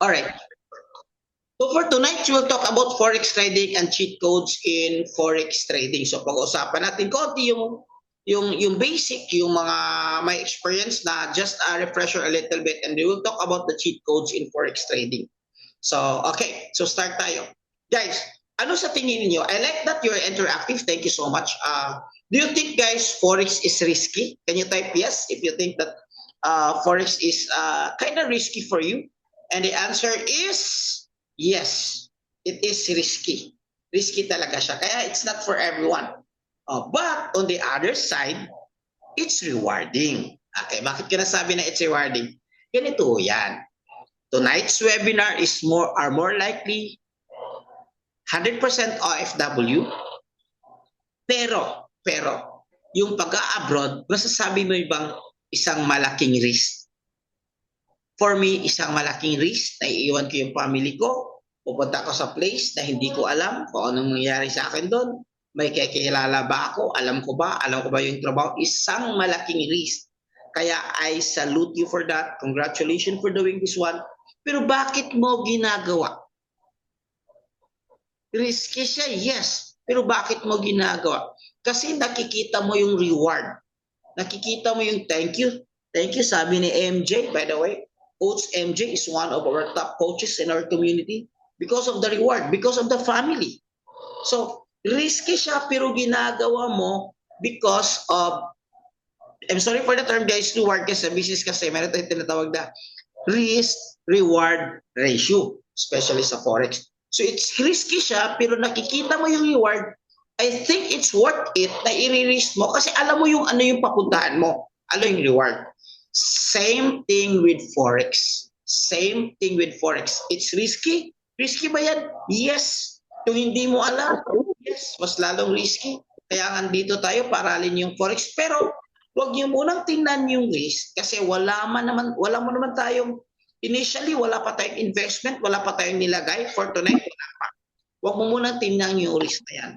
All right. So for tonight, we'll talk about forex trading and cheat codes in forex trading. So pag-usapan natin konti yung basic, yung mga may experience na just a refresher a little bit, and we will talk about the cheat codes in forex trading. So okay, so start tayo. Guys, ano sa tingin niyo? I like that you're interactive. Thank you so much. Do you think guys forex is risky? Can you type yes if you think that forex is kind of risky for you? And the answer is yes. It is risky. Risky talaga siya. Kaya it's not for everyone. But on the other side, it's rewarding. Okay, bakit ka nasabi na it's rewarding? Ganito yan. Tonight's webinar is more likely 100% OFW. Pero, yung pag-abroad, masasabi mo bang isang malaking risk? For me, isang malaking risk na iiwan ko yung family ko, pupunta ko sa place na hindi ko alam kung anong nangyayari sa akin doon, may kakilala ba ako, alam ko ba yung trabaho, isang malaking risk. Kaya I salute you for that, congratulations for doing this one. Pero bakit mo ginagawa? Risky siya, yes. Pero bakit mo ginagawa? Kasi nakikita mo yung reward. Nakikita mo yung thank you. Thank you, sabi ni MJ, by the way. Coach MJ is one of our top coaches in our community because of the reward, because of the family. So, risky siya pero ginagawa mo because of, I'm sorry for the term guys, reward kasi business kasi meron tayong tinatawag na risk-reward ratio, especially sa Forex. So it's risky siya, pero nakikita mo yung reward, I think it's worth it na i-risk mo kasi alam mo yung ano yung papuntahan mo, ano yung reward. Same thing with Forex. Same thing with Forex. It's risky. Risky ba yan? Yes. Kung hindi mo alam, yes, mas lalong risky. Kaya nandito tayo para alin yung Forex. Pero huwag niyo munang tingnan yung risk kasi wala mo naman tayong initially wala pa tayong investment, wala pa tayong nilagay for tonight, wala pa. Huwag mo munang tingnan yung risk na yan.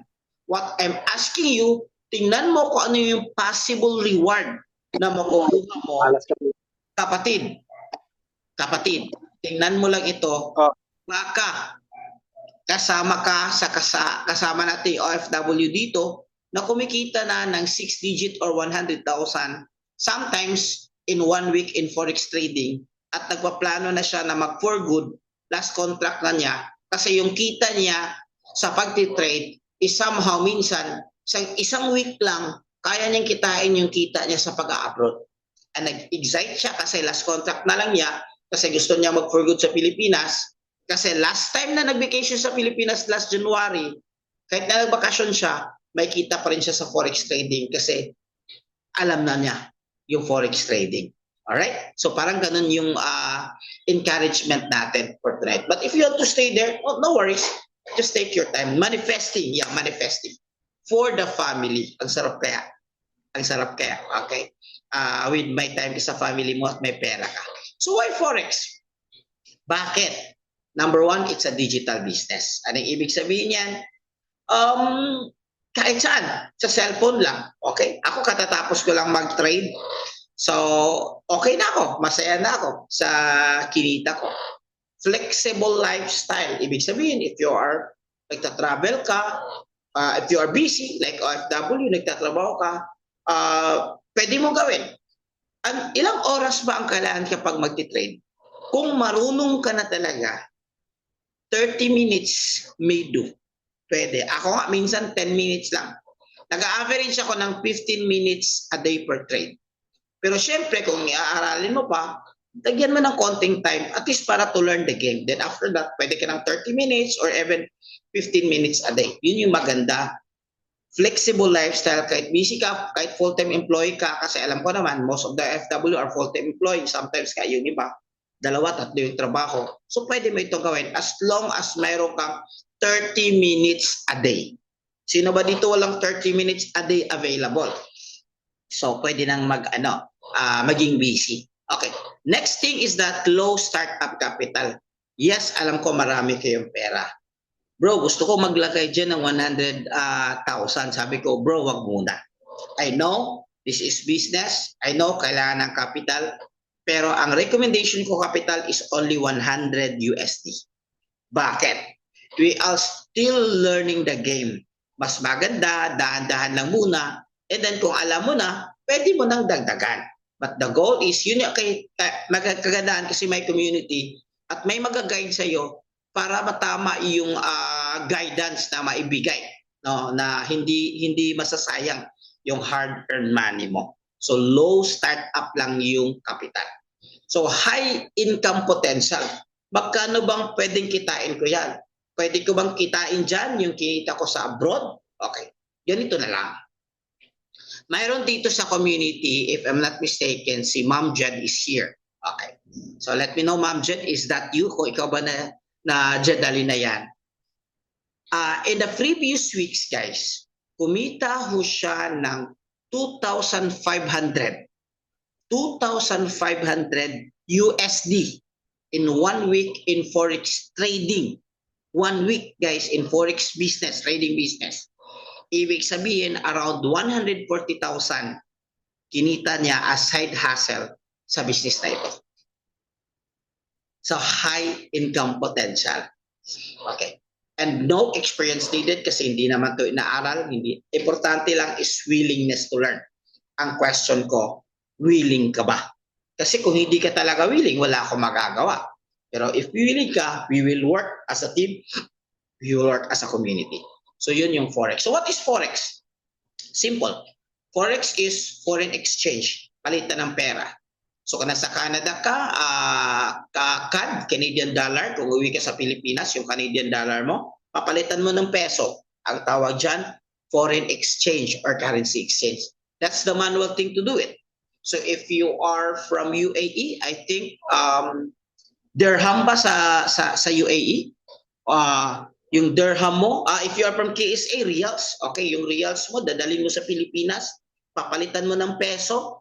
What I'm asking you, tingnan mo kung ano yung possible reward na makukuha mo. Kapatid, tingnan mo lang ito. Baka kasama ka sa kasama natin OFW dito na kumikita na ng 6 digit or 100,000 sometimes in 1 week in forex trading at nagpaplano na siya na mag for good last contract na niya kasi yung kita niya sa pagtitrade is somehow minsan sa isang week lang kaya niyang kitain yung kita niya sa pag-abroad. And nag-excite siya kasi last contract na lang niya kasi gusto niya mag for good sa Pilipinas kasi last time na nag-vacation sa Pilipinas last January kahit na nagbakasyon siya may kita pa rin siya sa forex trading kasi alam na niya yung forex trading. Alright? So parang ganun yung encouragement natin for tonight. But if you want to stay there, oh, no worries. Just take your time. Manifesting. Yeah, manifesting. For the family. Ang sarap kaya. Ang sarap kaya. Okay? With my time sa family mo at may pera ka. So why forex? Bakit? Number one, it's a digital business. Anong ibig sabihin yan? Kahit saan, sa cellphone lang. Okay? Ako katatapos ko lang mag-trade. So, okay na ako. Masaya na ako sa kinita ko. Flexible lifestyle. Ibig sabihin, if you are nagtatravel ka, if you are busy, like OFW, nagtatrabaho ka, pwede mo gawin. Ilang oras ba ang kailangan kapag magti-trade? Kung marunong ka na talaga, 30 minutes may do. Pwede. Ako nga, minsan 10 minutes lang. Nag-average ako ng 15 minutes a day per trade. Pero syempre, kung iaaralin mo pa, lagyan mo ng konting time, at least para to learn the game. Then after that, pwede ka ng 30 minutes or even 15 minutes a day. Yun yung maganda. Flexible lifestyle, kahit busy ka, kahit full-time employee ka, kasi alam ko naman, most of the FW are full-time employee. Sometimes ka yung iba, 2-3 yung trabaho. So pwede mo ito gawin as long as mayroon kang 30 minutes a day. Sino ba dito walang 30 minutes a day available? So pwede nang maging busy. Okay. Next thing is that low startup capital. Yes, alam ko marami kayong pera. Bro, gusto ko maglagay dyan ng 100,000. Sabi ko, bro, wag muna. I know this is business. I know kailangan ng capital. Pero ang recommendation ko capital is only 100 USD. Bakit? We are still learning the game. Mas maganda, dahan-dahan lang muna. And then kung alam mo na, pwede mo nang dagdagan. But the goal is, yun yung magkagandaan kasi may community at may mag-guide sa'yo para matama yung guidance na maibigay, no? Na hindi masasayang yung hard-earned money mo. So low start-up lang yung capital. So high income potential. Magkano bang pwedeng kitain ko yan? Pwede ko bang kitain dyan yung kita ko sa abroad? Okay, ganito na lang. Mayroon dito sa community, if I'm not mistaken, si Ma'am Jed is here. Okay. So let me know, Ma'am Jed, is that you? Kung ikaw ba na Jedali na yan? In the previous weeks, guys, kumita ho siya ng 2,500 USD in 1 week in Forex trading. 1 week, guys, in Forex business, trading business. Ibig sabihin, around 140,000 kinita niya as side hustle sa business na ito. So, high income potential. Okay. And no experience needed kasi hindi naman ito inaaral. Hindi. Importante lang is willingness to learn. Ang question ko, willing ka ba? Kasi kung hindi ka talaga willing, wala akong magagawa. Pero if willing ka, we will work as a team, we will work as a community. So yun yung Forex. So what is Forex? Simple. Forex is foreign exchange. Palitan ng pera. So kung nasa Canada ka, CAD, Canadian dollar, kung uwi ka sa Pilipinas, yung Canadian dollar mo, papalitan mo ng peso. Ang tawag dyan, foreign exchange or currency exchange. That's the manual thing to do it. So if you are from UAE, I think dirham ba sa UAE? Yung dirham mo, if you are from KSA, reals, okay, yung reals mo, dadalhin mo sa Pilipinas, papalitan mo ng peso,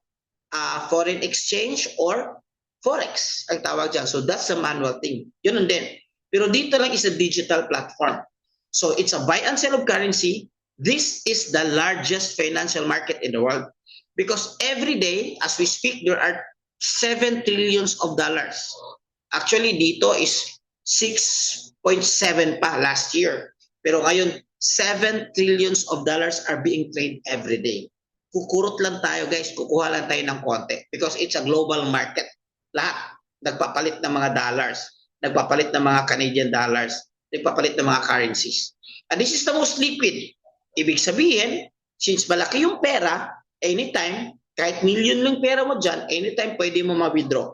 foreign exchange or Forex, ang tawag dyan. So that's a manual thing. Yun din. Pero dito lang is a digital platform. So it's a buy and sell of currency. This is the largest financial market in the world. Because every day, as we speak, there are 7 trillions of dollars. Actually, dito is 6.7 pa last year. Pero ngayon, 7 trillions of dollars are being traded every day. Kukurot lang tayo, guys. Kukuha lang tayo ng konti. Because it's a global market. Lahat. Nagpapalit ng mga dollars. Nagpapalit ng mga Canadian dollars. Nagpapalit ng mga currencies. And this is the most liquid. Ibig sabihin, since malaki yung pera, anytime, kahit million lang pera mo dyan, anytime pwede mo ma-withdraw.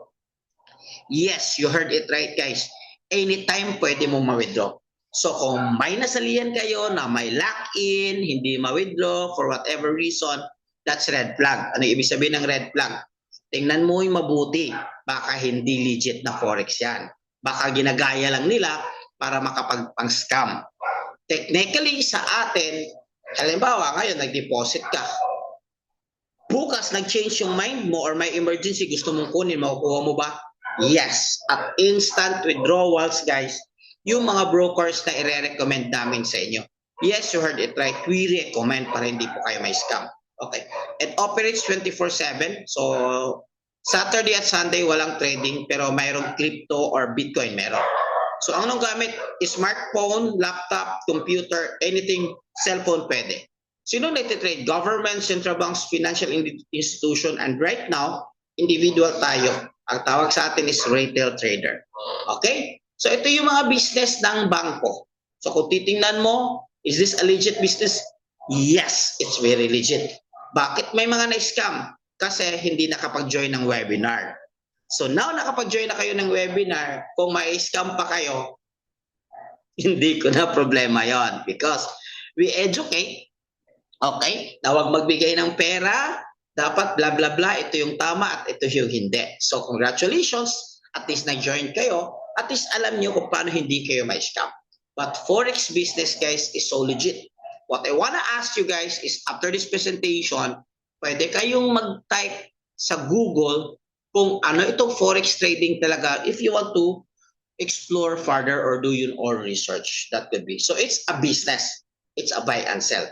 Yes, you heard it right, guys. Anytime pwede mo ma-withdraw. So kung may nasalihan kayo na may lock-in, hindi ma-withdraw for whatever reason, that's red flag. Ano ibig sabihin ng red flag? Tingnan mo yung mabuti. Baka hindi legit na Forex yan. Baka ginagaya lang nila para makapagpang-scam. Technically, sa atin, halimbawa ngayon, nag-deposit ka. Bukas, nag-change yung mind mo or may emergency, gusto mong kunin, makukuha mo ba? Yes. At instant withdrawals, guys, yung mga brokers na i-recommend namin sa inyo. Yes, you heard it right. We recommend para hindi po kayo may scam. Okay. It operates 24/7. So, Saturday at Sunday, walang trading, pero mayroong crypto or Bitcoin, meron. So, ang anong gamit? Smartphone, laptop, computer, anything, cellphone pwede. Sino nagtitrade? Government, central banks, financial institution, and right now, individual tayo. Ang tawag sa atin is retail trader. Okay? So, ito yung mga business ng bangko. So, kung titingnan mo, is this a legit business? Yes, it's very legit. Bakit may mga na-scam? Kasi hindi nakapag-join ng webinar. So, now nakapag-join na kayo ng webinar, kung may scam pa kayo, hindi ko na problema yon because we educate. Okay? Na huwag magbigay ng pera, dapat bla bla bla, ito yung tama at ito yung hindi. So congratulations, at least nag-join kayo, at least alam nyo kung paano hindi kayo may scam. But Forex business, guys, is so legit. What I wanna ask you guys is after this presentation, pwede kayong mag-type sa Google kung ano itong Forex trading talaga if you want to explore further or do your own research. That could be. So it's a business. It's a buy and sell.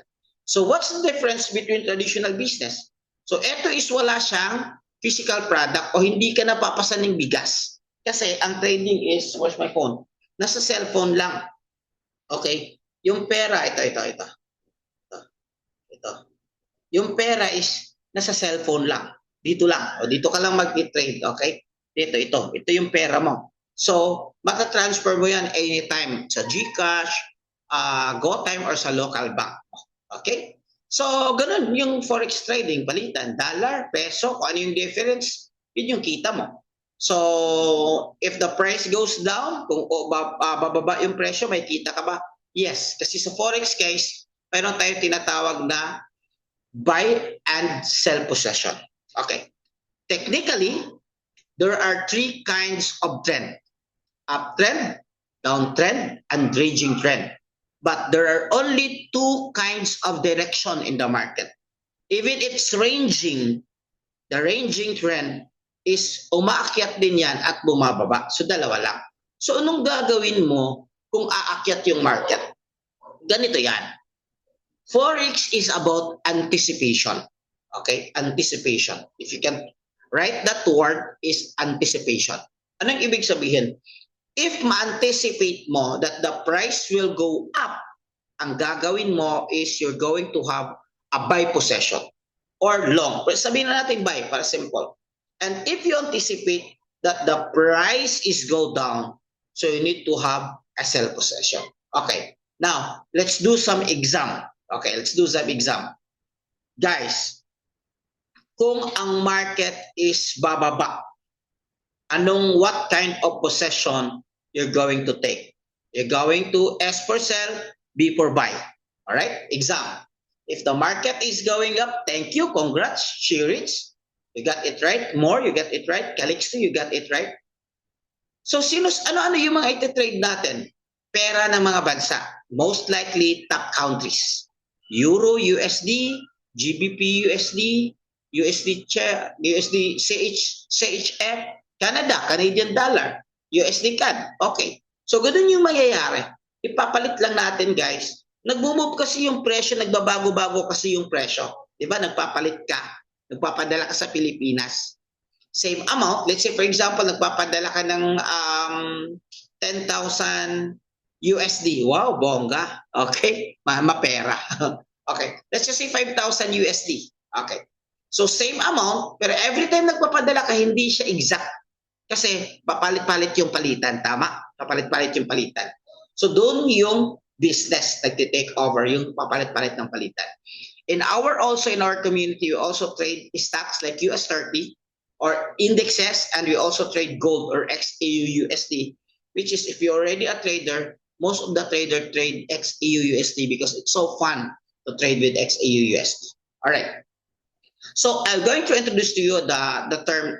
So what's the difference between traditional business? So ito is wala siyang physical product o hindi ka napapasan ng bigas. Kasi ang trading is, where's my phone? Nasa cellphone lang. Okay? Yung pera, ito. Yung pera is nasa cellphone lang. Dito lang. O dito ka lang mag-trade. Okay? Ito yung pera mo. So, matatransfer mo yan anytime sa GCash, GoTime, or sa local bank. Okay? So, ganun yung forex trading, palitan, dollar, peso, kung ano yung difference, yun yung kita mo. So, if the price goes down, kung bababa yung presyo, may kita ka ba? Yes, kasi sa forex case, mayroon tayong tinatawag na buy and sell possession. Okay. Technically, there are three kinds of trend. Uptrend, downtrend, and raging trend. But there are only two kinds of direction in the market. Even it's ranging, the ranging trend is umaakyat din yan at bumababa. So dalawa lang. So anong gagawin mo kung aakyat yung market? Ganito yan. Forex is about anticipation. Okay? Anticipation. If you can write that word is anticipation. Anong ibig sabihin? If ma-anticipate mo that the price will go up, ang gagawin mo is you're going to have a buy possession or long. Sabihin na natin buy para simple. And if you anticipate that the price is go down, so you need to have a sell possession. Okay. Now, let's do some exam. Okay, let's do some exam. Guys, kung ang market is bababa, what kind of possession you're going to take? You're going to S for sell, B for buy. All right? Exam. If the market is going up, thank you, congrats, Shirich. You got it right. More, you got it right. Calixto, you got it right. So, ano-ano yung mga iti-trade natin? Pera ng mga bansa. Most likely, top countries. Euro, USD, GBP, USD, USD, CHF, Canada, Canadian dollar, USD CAD. Okay. So, ganun yung mangyayari. Ipapalit lang natin, guys. Nag-move kasi yung presyo, nagbabago-bago kasi yung presyo. Diba? Nagpapalit ka. Nagpapadala ka sa Pilipinas. Same amount. Let's say, for example, nagpapadala ka ng 10,000 USD. Wow, bongga. Okay? Mapera. Okay. Let's just say 5,000 USD. Okay. So, same amount, pero every time nagpapadala ka, hindi siya exact. Kasi papalit-palit yung palitan. Tama? Papalit-palit yung palitan. So, doon yung business nagtitake over, yung papalit-palit ng palitan. In our community, we also trade stocks like US30 or indexes, and we also trade gold or XAU USD, which is if you're already a trader, most of the trader trade XAU USD because it's so fun to trade with XAU USD. All right. So I'm going to introduce to you the term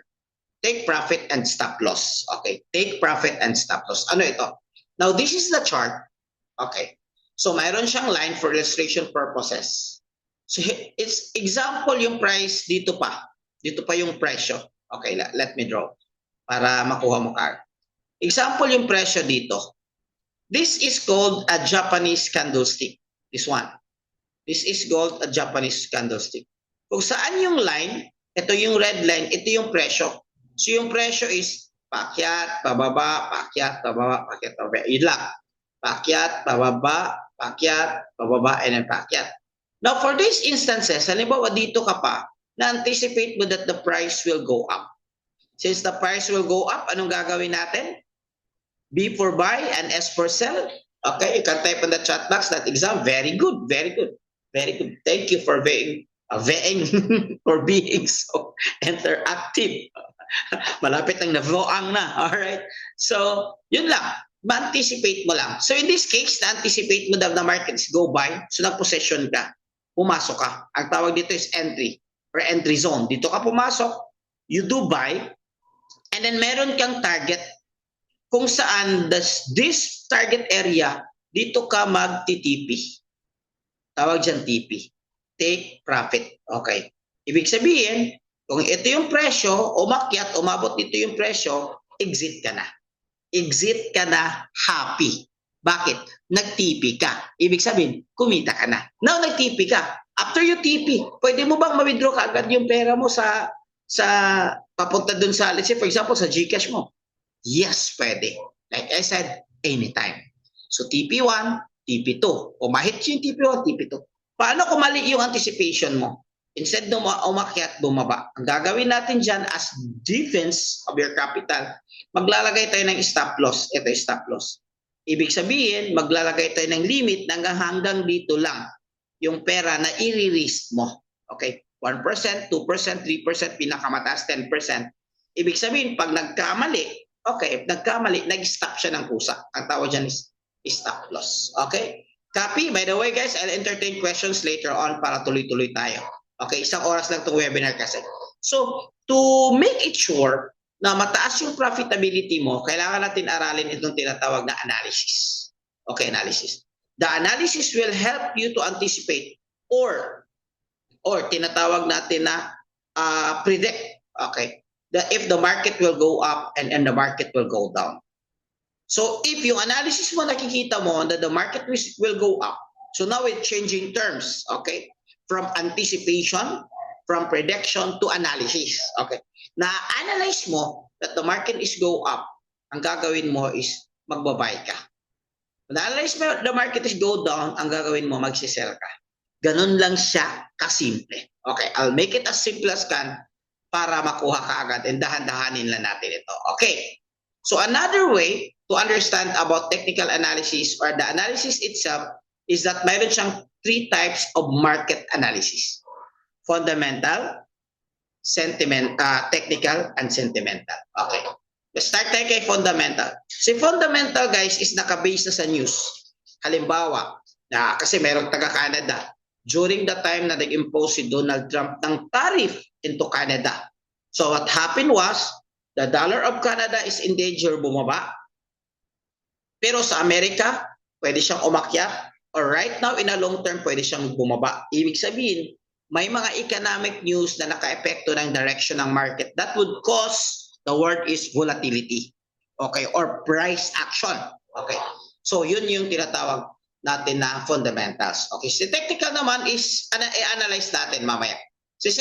take profit and stop loss. Okay, take profit and stop loss. Ano ito? Now this is the chart. Okay. So mayroon siyang line for illustration purposes. So it's example yung price dito pa. Dito pa yung presyo. Okay, let me draw para makuha mo ka. Example yung presyo dito. This is called a Japanese candlestick. This one. This is called a Japanese candlestick. Kung saan yung line, ito yung red line, ito yung presyo. So yung presyo is paakyat, pababa, paakyat, pababa, paakyat, pababa. Yun lang. Paakyat, pababa, paakyat, pababa, and then paakyat. Now for these instances, halimbawa dito ka pa, na-anticipate mo that the price will go up. Since the price will go up, anong gagawin natin? B for buy and S for sell. Okay, you can type in the chat box that exam. Very good, very good, very good. Thank you for being for being so interactive. Malapit ang na-voang na. Alright? So, yun lang. Ma-anticipate mo lang. So, in this case, na-anticipate mo that the markets go buy. So, nag-possession ka. Pumasok ka. Ang tawag dito is entry or entry zone. Dito ka pumasok. You do buy. And then, meron kang target kung saan this target area, dito ka mag-TP. Tawag dyan TP. Take profit. Okay. Ibig sabihin, kung ito yung presyo, umakyat, umabot dito yung presyo, exit ka na. Exit ka na happy. Bakit? Nag-TP ka. Ibig sabihin, kumita ka na. Now, nag-TP ka. After you TP, pwede mo bang ma-withdraw ka agad yung pera mo sa sa papunta dun sa, let's say for example, sa GCash mo? Yes, pwede. Like I said, anytime. So TP1, TP2. O mahit yung TP1, TP2. Paano kung mali yung anticipation mo? Instead na umakyat, bumaba. Ang gagawin natin dyan as defense of your capital, maglalagay tayo ng stop loss. Ito yung stop loss. Ibig sabihin, maglalagay tayo ng limit hanggang dito lang yung pera na i-risk mo. Okay? 1%, 2%, 3%, pinakamataas 10%. Ibig sabihin, pag nagkamali, okay, nagkamali, nag-stop siya ng kusa. Ang tawag dyan is stop loss. Okay? Copy? By the way, guys, I'll entertain questions later on para tuloy-tuloy tayo. Okay, 1 oras lang itong webinar kasi. So, to make it sure na mataas yung profitability mo, kailangan natin aralin itong tinatawag na analysis. Okay, analysis. The analysis will help you to anticipate or tinatawag natin na predict. Okay, if the market will go up and the market will go down. So, if yung analysis mo nakikita mo that the market will go up, so now it's changing terms, okay? From anticipation, from prediction to analysis. Okay. Na-analyze mo that the market is go up. Ang gagawin mo is magbabay ka. Na-analyze mo the market is go down, ang gagawin mo magsisell ka. Ganun lang siya kasimple. Okay, I'll make it as simple as can para makuha ka agad and dahan-dahanin lang natin ito. Okay. So another way to understand about technical analysis or the analysis itself is that mayroon siyang 3 types of market analysis. Fundamental, technical, and sentimental. Okay. Let's start tayo kay fundamental. Si fundamental, guys, is nakabase na sa news. Halimbawa, kasi merong taga-Canada, during the time na nag-impose si Donald Trump ng tariff into Canada. So what happened was, the dollar of Canada is in danger bumaba. Pero sa Amerika, pwede siyang umakyat. Or right now, in a long term, pwede siyang bumaba. Ibig sabihin, may mga economic news na naka-epekto ng direction ng market. That would cause, the word is volatility. Okay? Or price action. Okay? So, yun yung tinatawag natin na fundamentals. Okay? Si technical naman is, i-analyze natin mamaya. Si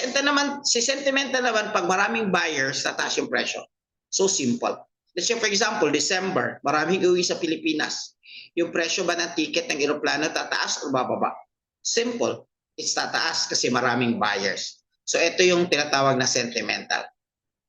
sentimental naman, pag maraming buyers, tataas yung presyo. So, simple. Let's say, for example, December, maraming uwi sa Pilipinas. Yung presyo ba ng ticket ng eroplano tataas o bababa? Simple. It's tataas kasi maraming buyers. So, ito yung tinatawag na sentimental.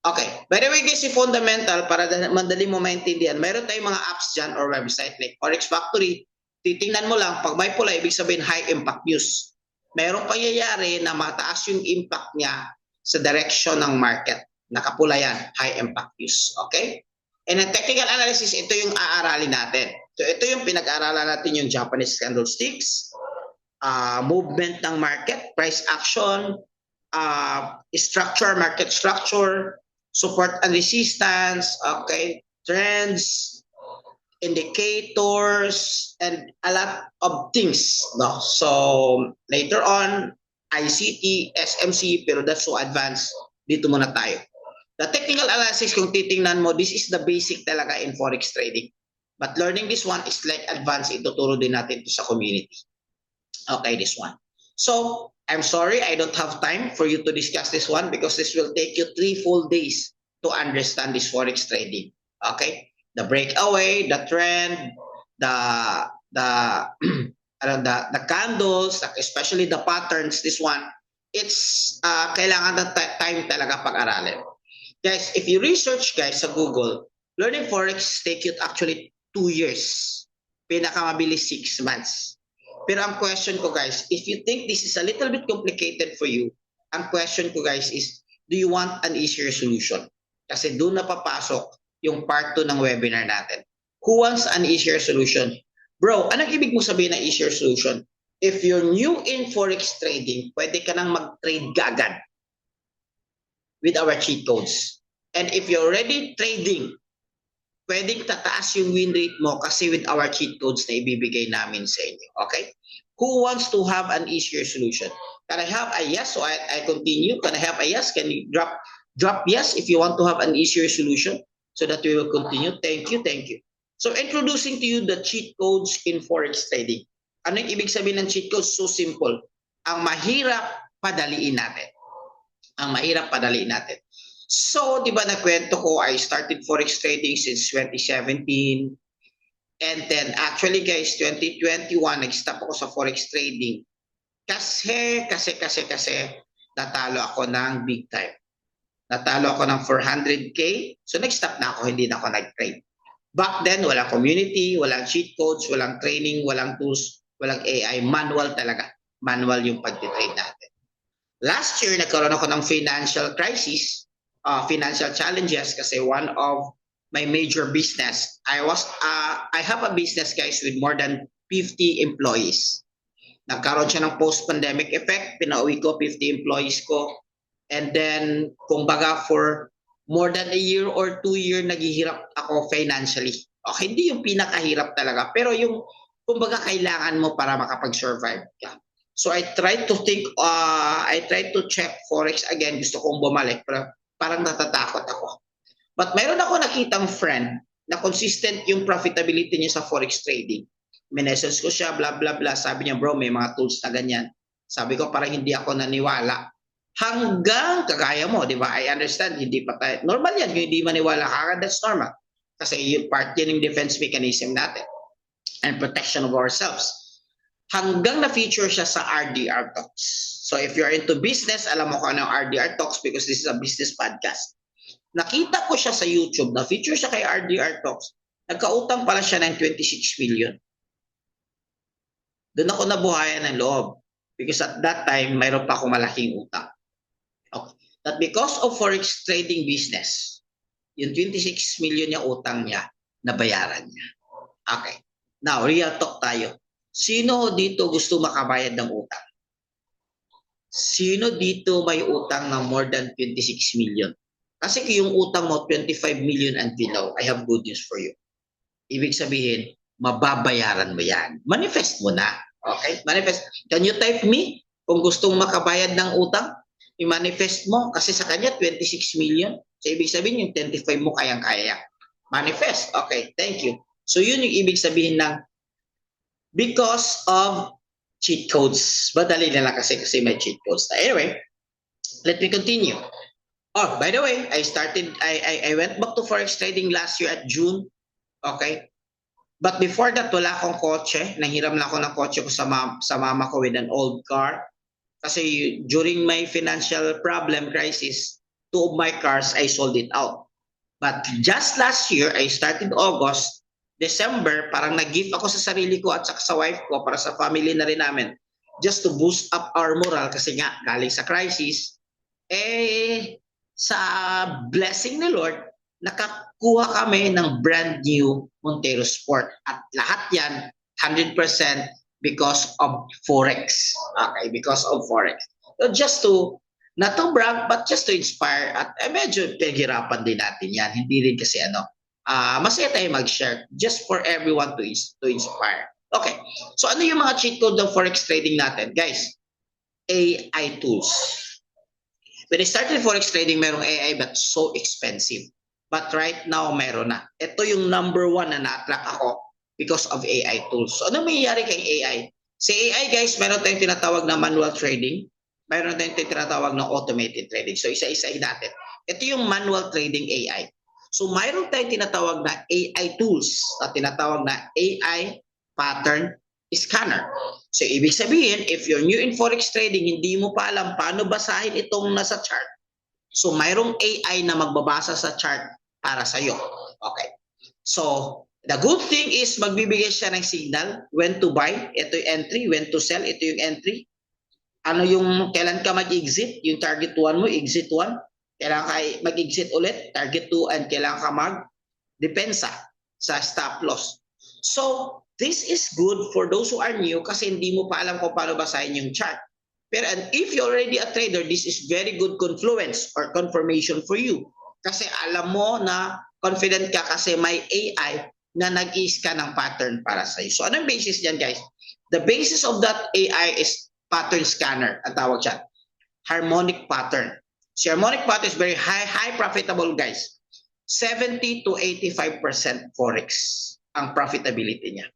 Okay. By the way, guys, si fundamental, para madali mo maintindihan, mayroon tayong mga apps dyan or website like Forex Factory. Titingnan mo lang, pag may pula, ibig sabihin high impact news. Mayroong pangyayari na mataas yung impact niya sa direction ng market. Nakapula yan, high impact news. Okay? And in technical analysis, ito yung aaralin natin. So ito yung pinag-aaralan natin yung Japanese candlesticks, movement ng market, price action, structure, market structure, support and resistance, okay, trends, indicators, and a lot of things. No? So later on, ICT, SMC, pero that's so advanced. Dito muna tayo. The technical analysis, kung titingnan mo, this is the basic talaga in Forex trading. But learning this one is like advanced. Ituturo din natin ito sa community. Okay, this one. So, I'm sorry, I don't have time for you to discuss this one because this will take you 3 full days to understand this Forex trading. Okay? The breakaway, the trend, the candles, especially the patterns, this one, it's kailangan ng time talaga pag-aralin. Guys, if you research, guys, sa Google, learning Forex take you actually 2 years. Pinakamabilis 6 months. Pero ang question ko, guys, if you think this is a little bit complicated for you, ang question ko, guys, is, do you want an easier solution? Kasi doon na papasok yung part 2 ng webinar natin. Who wants an easier solution? Bro, anong ibig mo sabihin na easier solution? If you're new in Forex trading, pwede ka nang mag-trade agad with our cheat codes. And if you're already trading, pwedeng tataas yung win rate mo kasi with our cheat codes na ibibigay namin sa inyo. Okay? Who wants to have an easier solution? Can I have a yes? So I continue. Can I have a yes? Can you drop yes if you want to have an easier solution so that we will continue? Thank you, thank you. So introducing to you the cheat codes in Forex trading. Ano yung ibig sabihin ng cheat codes? So simple. Ang mahirap, padaliin natin. Ang mahirap, padaliin natin. So, di ba nakwento ko, I started Forex trading since 2017. And then actually guys, 2021, nag-stop ako sa Forex trading. Kasi, natalo ako ng big time. Natalo ako ng 400K. So, nag-stop na ako, hindi na ako nag-trade. Back then, walang community, walang cheat codes, walang training, walang tools, walang AI. Manual talaga. Manual yung pag-trade natin. Last year, nagkaroon ako ng financial crisis, financial challenges kasi one of my major business, I have a business guys with more than 50 employees. Nagkaroon siya ng post-pandemic effect, pinauwi ko 50 employees ko. And then, kumbaga for more than a year or 2 year, naghihirap ako financially. Okay, hindi yung pinakahirap talaga, pero yung kumbaga kailangan mo para makapag-survive ka. So I tried to think, I tried to check Forex again. Gusto kong bumalik, pero parang natatakot ako. But mayroon ako nakitang friend na consistent yung profitability niya sa Forex trading. Minessage ko siya, blah, blah, blah. Sabi niya, bro, may mga tools na ganyan. Sabi ko, parang hindi ako naniwala. Hanggang kagaya mo, di ba? I understand, hindi pa tayo. Normal yan, yung hindi maniwala ka, that's normal. Kasi yung part yan yung defense mechanism natin and protection of ourselves. Hanggang na-feature siya sa RDR Talks. So if you're into business, alam mo kung ano ang RDR Talks because this is a business podcast. Nakita ko siya sa YouTube, na-feature siya kay RDR Talks. Nagkautang pala siya ng 26 million. Doon ako nabuhayan ng loob. Because at that time, mayroon pa akong malaking utang. Okay. That because of Forex trading business, yung 26 million niya utang niya, nabayaran niya. Okay. Now, real talk tayo. Sino dito gusto makabayad ng utang? Sino dito may utang ng more than 26 million? Kasi kung yung utang mo 25 million and below, I have good news for you. Ibig sabihin, mababayaran mo yan. Manifest mo na. Okay? Manifest. Can you type me kung gustong makabayad ng utang? I-manifest mo kasi sa kanya 26 million. So ibig sabihin yung 25 mo kayang-kaya. Manifest. Okay, thank you. So yun yung ibig sabihin ng because of cheat codes. Madali na lang kasi may cheat codes. Anyway, let me continue. Oh, by the way, I went back to Forex trading last year at June. Okay? But before that, wala akong kotse. Nahiram lang ako ng kotse ko sa mama ko with an old car. Kasi during my financial problem crisis, 2 of my cars, I sold it out. But just last year, I started August, December, parang nag-gift ako sa sarili ko at sa wife ko para sa family na rin namin just to boost up our moral kasi nga galing sa crisis. Sa blessing ni Lord, nakakuha kami ng brand new Montero Sport. At lahat yan, 100% because of Forex. Okay, because of Forex. So just to, not to brag, but just to inspire. At medyo pinaghirapan din natin yan. Hindi rin kasi masaya tayo mag-share just for everyone to inspire. Okay, so ano yung mga cheat code ng Forex trading natin? Guys, AI tools. When I started Forex trading, merong AI but so expensive. But right now, meron na. Ito yung number 1 na na-attract ako because of AI tools. So ano mayayari kay AI? Sa AI guys, meron tayong tinatawag na manual trading. Meron tayong tinatawag na automated trading. So isa-isahin natin. Ito yung manual trading AI. So mayroon tayong tinatawag na AI tools at tinatawag na AI pattern scanner. So ibig sabihin, if you're new in Forex trading, hindi mo pa alam paano basahin itong nasa chart. So mayroong AI na magbabasa sa chart para sa iyo. Okay. So the good thing is magbibigay siya ng signal when to buy, ito yung entry, when to sell, ito yung entry. Ano yung kailan ka mag-exit, yung target 1 mo, exit 1. Kailangan ka mag-exit ulit, target 2, and kailangan ka mag-depensa sa stop loss. So, this is good for those who are new kasi hindi mo pa alam kung paano basahin yung chart. Pero if you're already a trader, this is very good confluence or confirmation for you. Kasi alam mo na confident ka kasi may AI na nag-i-scan ng pattern para sa'yo. So, anong basis dyan, guys? The basis of that AI is pattern scanner, ang tawag siya. Harmonic pattern. Si harmonic pattern is very high profitable, guys. 70 to 85% Forex ang profitability niya.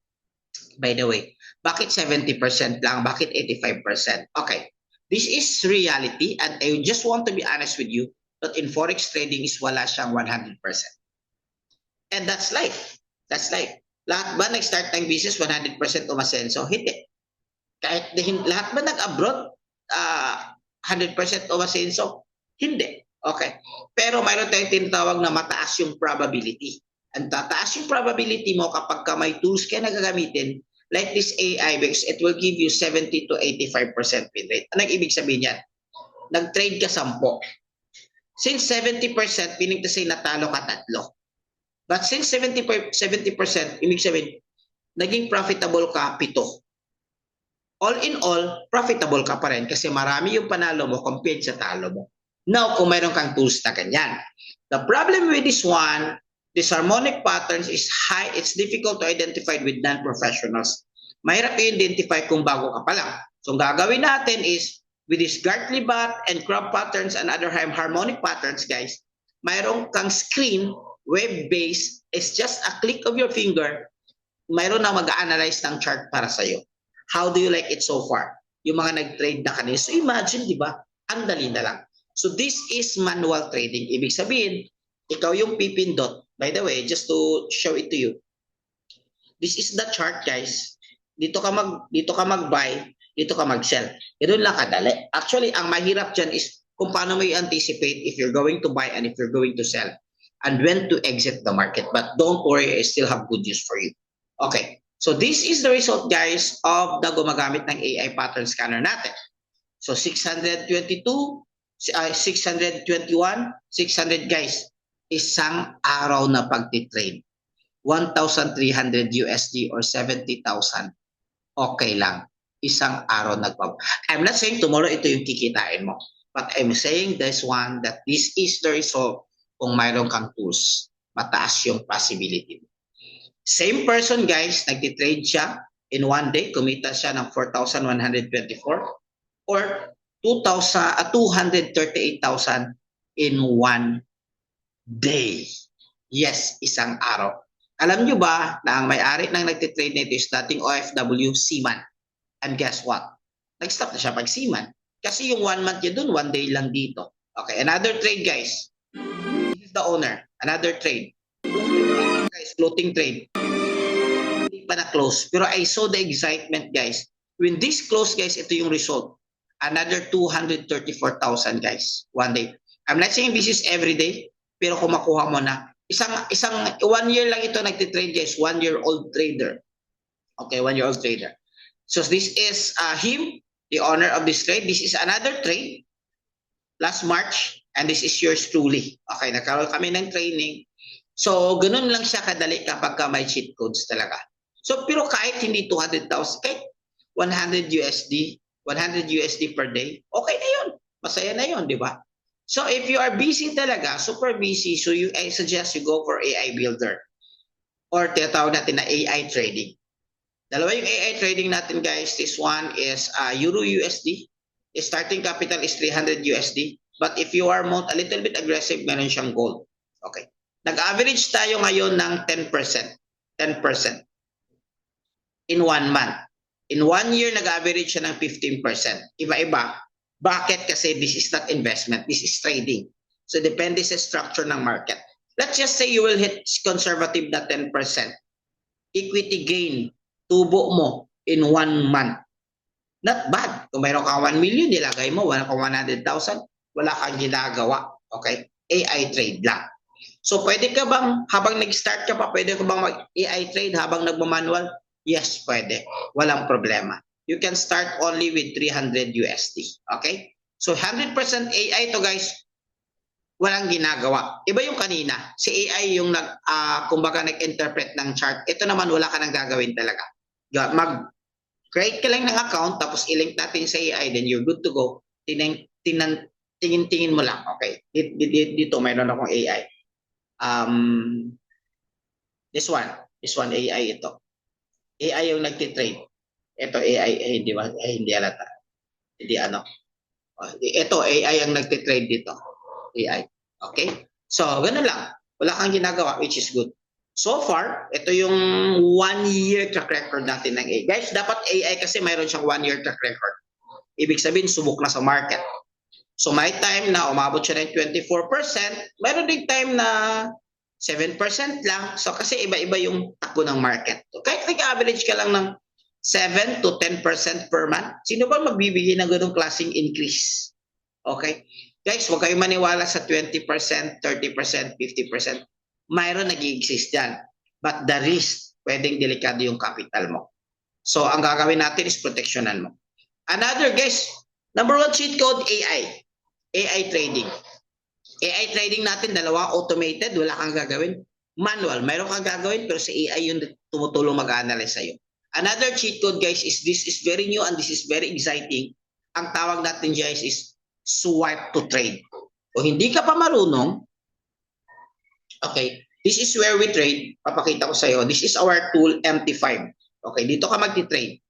By the way, bakit 70% lang? Bakit 85%? Okay. This is reality and I just want to be honest with you. But in forex trading is wala siyang 100%. And that's life. That's life. Lahat ba nag-start ng business 100% umasenso? Hindi. Kahit lahat ba nag-abroad 100% umasenso? Hindi. Okay. Pero mayroon tayong tinatawag na mataas yung probability. Ang tataas yung probability mo kapag ka may tools ka na gagamitin like this AI because it will give you 70 to 85% win rate. Anong ibig sabihin yan? Nag-trade ka 10. Since 70%, meaning to say natalo ka 3. But since 70%, ibig sabihin, naging profitable ka 7. All in all, profitable ka pa rin kasi marami yung panalo mo compared sa talo mo. Now, kung mayroon kang tools na ganyan. The problem with this one, this harmonic patterns is high. It's difficult to identify with non-professionals. Mahirap i-identify kung bago ka pa lang. So, ang gagawin natin is, with this Gartley-Bot and crop patterns and other harmonic patterns, guys, mayroon kang screen, web-based, it's just a click of your finger, mayroon na mag-analyze ng chart para sa'yo. How do you like it so far? Yung mga nag-trade na kanina. So imagine, di ba? Ang dali na lang. So this is manual trading. Ibig sabihin, ikaw yung pipindot. By the way, just to show it to you. This is the chart, guys. Dito ka mag-buy, dito ka mag-sell. Ganun lang kadali. Actually, ang mahirap dyan is kung paano mo i-anticipate if you're going to buy and if you're going to sell and when to exit the market. But don't worry, I still have good news for you. Okay, so this is the result, guys, of the gumagamit ng AI pattern scanner natin. So 622, 621, 600, guys, isang araw na pagtitrade. 1,300 USD or 70,000. Okay lang. Isang araw nagpag. I'm not saying tomorrow ito yung kikitain mo. But I'm saying this one that this is the result kung mayroon kang tools. Mataas yung possibility. Same person, guys, nagtitrade siya in one day, kumita siya ng 4,124 or 238,000 in one day. Yes, isang araw. Alam nyo ba na ang may-ari ng nagtitrade nito is dating OFW seaman? And guess what? Nag-stop na siya pag seaman. Kasi yung 1 month niya dun, 1 day lang dito. Okay, another trade, guys. This is the owner. Another trade. Guys, floating trade. Hindi pa na-close. Pero I saw the excitement, guys. When this close, guys, ito yung result. Another 234,000, guys. 1 day. I'm not saying this is every day. Pero kung makuha mo na. Isang 1 year lang ito nagtitrade, guys. 1-year-old trader. Okay, 1-year-old trader. So this is him, the owner of this trade. This is another trade last March and this is yours truly. Okay, nagkaroon kami ng training. So ganun lang siya kadali kapag may cheat codes talaga. So pero kahit hindi 200,000, kahit 100 USD, 100 USD per day, okay na yun. Masaya na yun, di ba? So if you are busy talaga, super busy, so I suggest you go for AI Builder or tinatawag natin na AI trading. Dalawa yung AI trading natin, guys. This one is Euro USD. Starting capital is 300 USD. But if you are a little bit aggressive, meron siyang gold. Okay. Nag-average tayo ngayon ng 10%. 10% in 1 month. In 1 year, nag-average siya ng 15%. Iba-iba. Bakit? Kasi this is not investment. This is trading. So depende sa structure ng market. Let's just say you will hit conservative na 10%. Equity gain. Tubo mo in 1 month. Not bad. Kung mayroon ka 1 million, nilagay mo, wala kang 100,000, wala kang ginagawa. Okay? AI trade lang. So, pwede ka bang, habang nag-start ka pa, pwede ka bang mag-AI trade habang nagmamanual? Yes, pwede. Walang problema. You can start only with 300 USD. Okay? So, 100% AI to, guys, walang ginagawa. Iba yung kanina. Si AI yung kumbaga nag-interpret ng chart. Ito naman, wala ka nang gagawin talaga. Mag-create ka lang ng account, tapos i-link natin sa AI, then you're good to go. Tingin-tingin mo lang. Okay. Dito, mayroon akong AI. This one, AI ito. AI yung nagtitrade. Ito, AI, hindi alata. Hindi ano. Ito, AI ang nagtitrade dito. AI. Okay? So, ganun lang. Wala kang ginagawa, which is good. So far, ito yung 1-year track record natin ng AI. Guys, dapat AI kasi mayroon siyang 1-year track record. Ibig sabihin, subok na sa market. So may time na umabot siya ng 24%, mayroon ding time na 7% lang. So kasi iba-iba yung takbo ng market. So kahit nag-average ka lang ng 7 to 10% per month, sino ba magbibigay ng ganung klaseng increase? Okay? Guys, huwag kayong maniwala sa 20%, 30%, 50%. Mayroon nag-i-exist dyan. But the risk, pwedeng delikado yung capital mo. So ang gagawin natin is proteksyonan mo. Another, guys, number 1 cheat code, AI. AI trading. AI trading natin, dalawa, automated, wala kang gagawin. Manual, mayroon kang gagawin, pero sa AI yung tumutulong mag-analyze sa'yo. Another cheat code, guys, is this is very new and this is very exciting. Ang tawag natin, guys, is swipe to trade. Kung hindi ka pa marunong, okay, this is where we trade. Papakita ko sa'yo. This is our tool, MT5. Okay, dito ka magti-trade.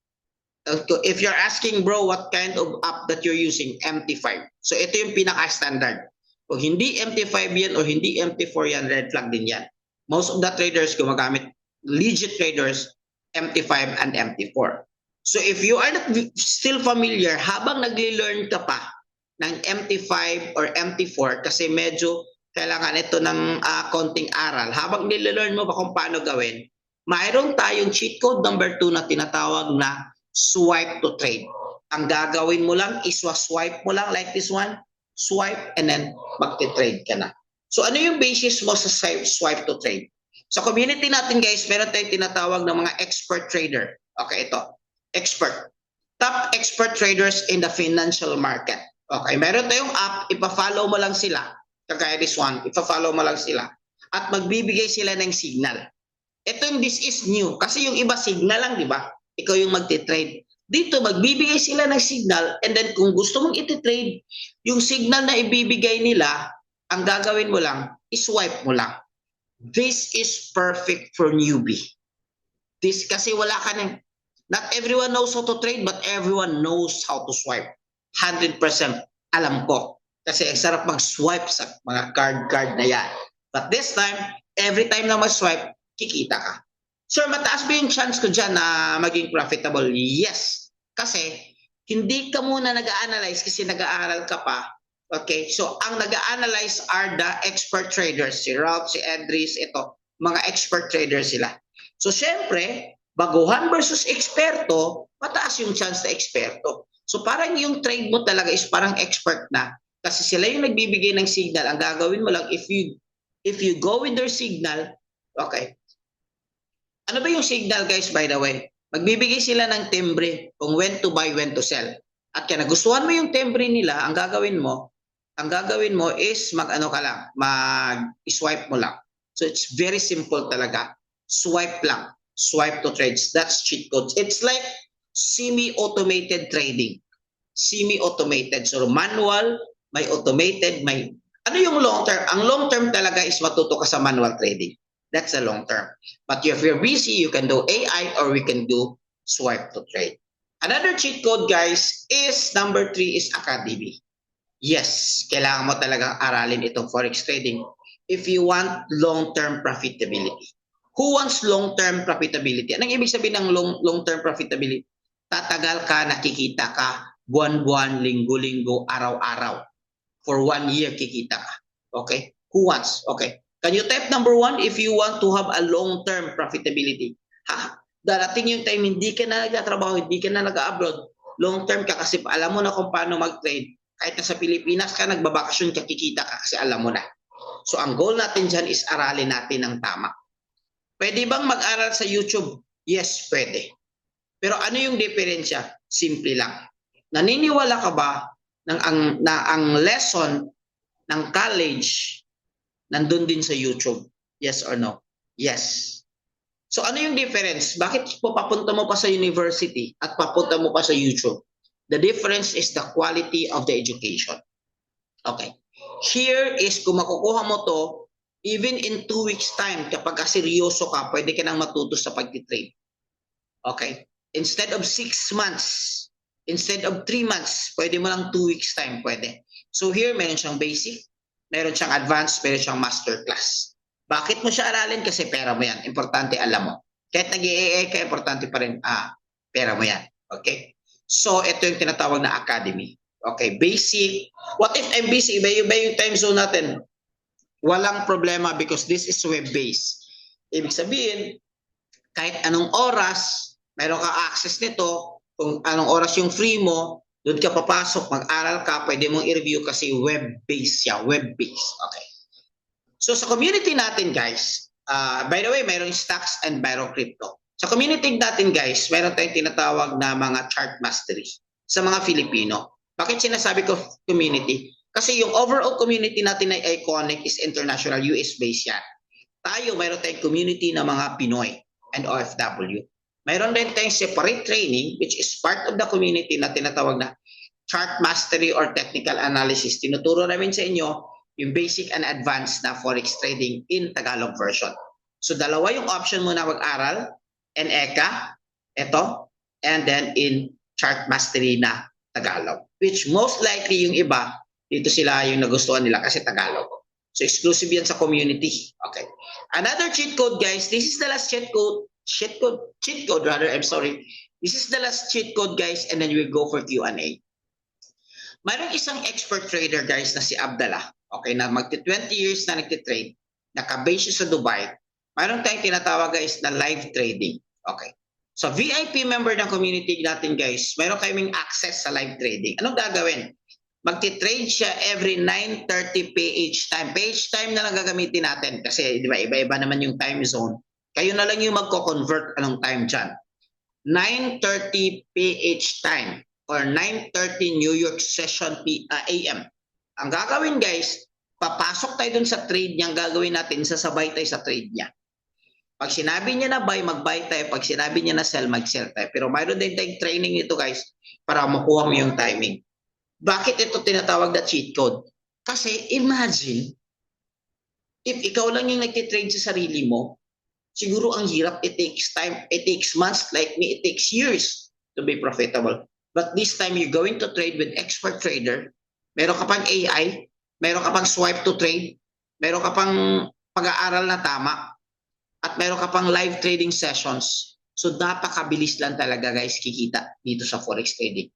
If you're asking, bro, what kind of app that you're using, MT5. So ito yung pinaka-standard. Kung hindi MT5 yan or hindi MT4 yan, red flag din yan. Most of the traders gumagamit, legit traders, MT5 and MT4. So if you are not still familiar, habang nagli-learn ka pa ng MT5 or MT4, kasi medyo kailangan ito ng konting aral, habang nile-learn mo pa kung paano gawin, mayroon tayong cheat code number 2 na tinatawag na swipe to trade. Ang gagawin mo lang is swipe mo lang like this one, swipe and then magte-trade ka na. So ano yung basis mo sa swipe to trade? Sa community natin, guys, meron tayong tinatawag ng mga expert trader. Okay, ito. Expert. Top expert traders in the financial market. Okay, meron tayong app, ipa-follow mo lang sila. Kagaya this one, ipa-follow mo lang sila. At magbibigay sila ng signal. Ito yung this is new. Kasi yung iba signal lang, di ba? Ikaw yung magte-trade. Dito, magbibigay sila ng signal and then kung gusto mong iti-trade, yung signal na ibibigay nila, ang gagawin mo lang, iswipe mo lang. This is perfect for newbie. This kasi wala ka ng, not everyone knows how to trade, but everyone knows how to swipe. 100% alam ko. Kasi ang sarap mag-swipe sa mga card na yan. But this time, every time na mag-swipe, kikita ka. Sir, mataas ba yung chance ko dyan na maging profitable? Yes. Kasi, hindi ka muna nag-a-analyze kasi nag-aaral ka pa. Okay? So, ang nag-a-analyze are the expert traders. Si Ralph, si Edris, ito. Mga expert traders sila. So, syempre, baguhan versus eksperto, mataas yung chance na eksperto. So, parang yung trade mo talaga is parang expert na. Kasi sila yung nagbibigay ng signal. Ang gagawin mo lang, if you go with their signal, okay. Ano ba yung signal, guys, by the way? Magbibigay sila ng timbre kung when to buy, when to sell. At kaya nagustuhan mo yung timbre nila, ang gagawin mo is mag-ano ka lang, mag-swipe mo lang. So it's very simple talaga. Swipe lang. Swipe to trades. That's cheat codes. It's like semi-automated trading. Semi-automated. So manual, may automated, may... Ano yung long term? Ang long term talaga is matuto ka sa manual trading. That's a long term. But if you're busy, you can do AI or we can do swipe to trade. Another cheat code, guys, is number 3 is Academy. Yes, kailangan mo talagang aralin itong forex trading if you want long-term profitability. Who wants long-term profitability? Anong ibig sabihin ng long-term profitability? Tatagal ka, nakikita ka, buwan-buwan, linggo-linggo, araw-araw. For 1 year, kikita ka. Okay? Who wants? Okay. Can you type number 1 if you want to have a long-term profitability? Darating yung time, hindi ka na nagtatrabaho, hindi ka na nag-abroad. Long-term ka kasi alam mo na kung paano mag-trade. Kahit na sa Pilipinas ka, nagbabakasyon ka, kikita ka kasi alam mo na. So ang goal natin dyan is aralin natin ng tama. Pwede bang mag-aral sa YouTube? Yes, pwede. Pero ano yung diferensya? Simple lang. Naniniwala ka ba na ang lesson ng college nandun din sa YouTube? Yes or no? Yes. So ano yung difference? Bakit papunta mo pa sa university at papunta mo pa sa YouTube? The difference is the quality of the education. Okay. Here is kung makukuha mo to, even in 2 weeks time, kapag seryoso ka, pwede ka nang matuto sa pag-trade. Okay. Instead of 6 months, instead of 3 months, pwede mo lang 2 weeks time, pwede. So here, meron siyang basic, meron siyang advanced, meron siyang masterclass. Bakit mo siya aralin? Kasi pera mo yan. Importante alam mo. Kahit nag-i-AA ka, importante pa rin, pera mo yan. Okay? So, ito yung tinatawag na academy. Okay, basic. What if I'm busy? Iba yung time zone natin. Walang problema because this is web-based. Ibig sabihin, kahit anong oras, meron ka access nito, kung anong oras yung free mo, doon ka papasok, mag-aral ka, pwede mong i-review kasi web-based siya, web-based. Okay. So sa community natin guys, by the way, mayroong stocks and mayroong crypto. Sa community natin guys, mayroon tayong tinatawag na mga chart mastery sa mga Filipino. Bakit sinasabi ko community? Kasi yung overall community natin ay iconic is international, US-based yan. Tayo, mayroon tayong community ng mga Pinoy and OFW. Mayroon din tayong separate training which is part of the community na tinatawag na chart mastery or technical analysis. Tinuturo namin sa inyo yung basic and advanced na forex trading in Tagalog version. So dalawa yung option mo na mag-aral, in ECA, ito, and then in chart mastery na Tagalog. Which most likely yung iba, dito sila yung nagustuhan nila kasi Tagalog. So exclusive yan sa community. Okay. Another cheat code guys, this is the last cheat code rather, I'm sorry. This is the last cheat code guys and then we go for Q&A. Mayroong isang expert trader guys na si Abdallah. Okay, na magti-20 years na nagtitrade, naka-base sa Dubai. Mayroon tayong tinatawag guys na live trading. Okay. So VIP member ng community natin guys, mayroon kaming access sa live trading. Anong gagawin? Magti-trade siya every 9:30 PH time. PH time na lang gagamitin natin kasi di ba iba-iba naman yung time zone. Kayo na lang yung magko-convert anong time dyan. 9:30 PH time or 9:30 New York session AM. Ang gagawin guys, papasok tayo dun sa trade niya, ang gagawin natin, sasabay tayo sa trade niya. Pag sinabi niya na buy, mag-buy tayo. Pag sinabi niya na sell, mag-sell tayo. Pero mayroon din tayong training nito guys para makuha mo yung timing. Bakit ito tinatawag na cheat code? Kasi imagine, if ikaw lang yung nagtitrade sa sarili mo, siguro ang hirap, it takes time, it takes months, like me, it takes years to be profitable. But this time, you're going to trade with expert trader, meron ka pang AI, meron ka pang swipe to trade, meron ka pang pag-aaral na tama, at meron ka pang live trading sessions. So, napakabilis lang talaga guys kikita dito sa forex trading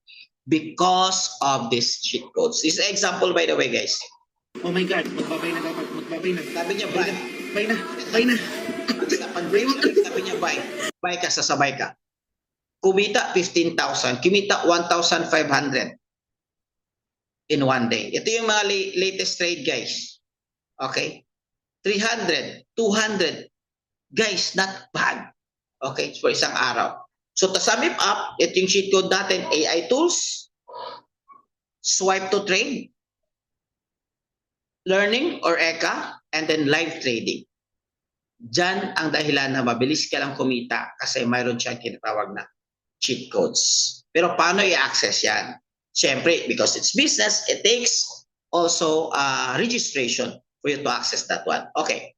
because of these cheat codes. This is an example by the way guys. Oh my God, magbabay na dapat, magbabay na. Sabi niya buy. Buy na, buy na. Pag break, sabi niya buy. Buy ka, sasabay ka. Kumita 15,000, kumita 1,500 in one day. Ito yung mga latest trade guys. Okay? 300, 200. Guys, not bad. Okay? For isang araw. So to sum it up, ito yung cheat code natin, AI tools, swipe to trade, learning or ECA, and then live trading. Diyan ang dahilan na mabilis ka lang kumita kasi mayroon siyang tinatawag na cheat codes. Pero paano i-access yan? Siyempre, because it's business, it takes also registration for you to access that one. Okay.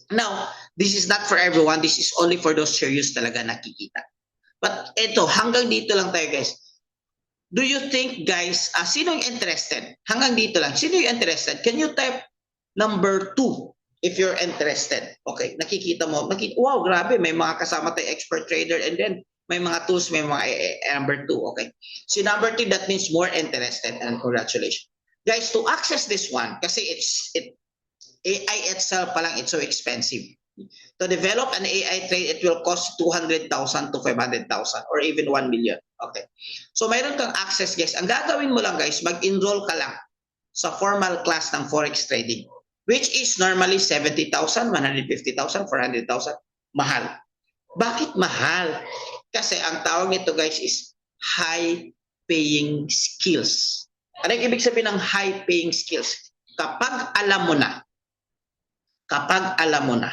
Now, this is not for everyone. This is only for those serious talaga nakikita. But ito, hanggang dito lang tayo guys. Do you think guys, sino yung interested? Hanggang dito lang. Sino yung interested? Can you type number 2 if you're interested? Okay, nakikita mo. Wow, grabe. May mga kasama tayo expert trader and then may mga tools, may mga number 2. Okay. So number 2, that means more interested and congratulations. Guys, to access this one, kasi AI itself pa lang, it's so expensive. To develop an AI trade, it will cost 200,000 to 500,000 or even 1 million. Okay. So mayroon kang access guys. Ang gagawin mo lang guys, mag-enroll ka lang sa formal class ng forex trading, which is normally 70,000, 150,000, 400,000. Mahal. Bakit mahal? Kasi ang tawag nito guys is high paying skills. Ano yung ibig sabihin ng high paying skills? Kapag alam mo na,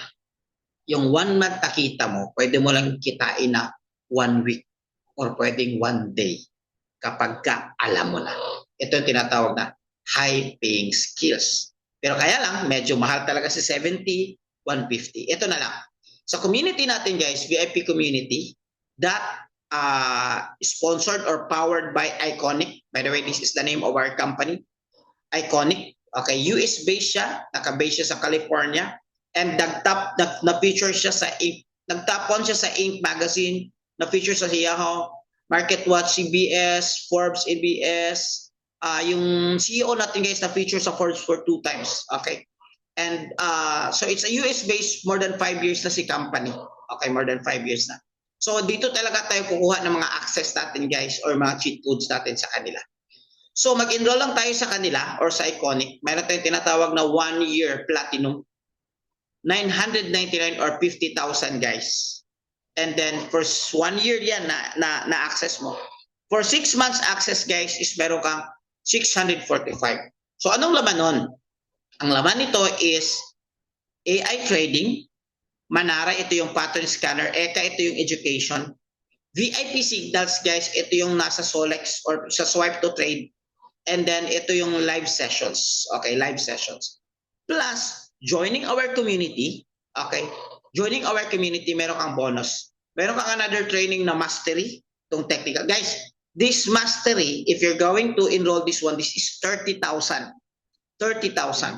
yung 1 month na kita mo, pwede mo lang kitain na 1 week or pwedeng 1 day kapag ka alam mo na. Ito yung tinatawag na high-paying skills. Pero kaya lang, medyo mahal talaga si 70, 150. Ito na lang. Sa community natin guys, VIP community, that sponsored or powered by Iconic. By the way, this is the name of our company. Iconic. Okay, US-based siya, naka-base siya sa California. And na-feature siya sa nag-top 1 siya sa Inc. magazine, na-feature sa Yahoo, MarketWatch, CBS, Forbes, ABS, yung CEO natin guys na feature sa Forbes for 2 times. Okay. And so it's a US-based, more than 5 years na si company. Okay, more than 5 years na. So dito talaga tayo kukuha ng mga access natin guys or mga cheat codes natin sa kanila. So mag-enroll lang tayo sa kanila or sa Iconic. Mayroon tayong tinatawag na 1-year platinum. 999 or 50,000 guys. And then for 1 year yan na access mo. For 6 months access guys is meron kang 645. So anong laman nun? Ang laman nito is AI trading, Manara, ito yung pattern scanner, Eka, ito yung education, VIP signals guys, ito yung nasa Solex or sa swipe to trade, and then ito yung live sessions. Okay, live sessions. Plus, joining our community, okay, joining our community, meron kang bonus. Meron kang another training na mastery, itong technical. Guys, this mastery, if you're going to enroll this one, this is 30,000. 30,000.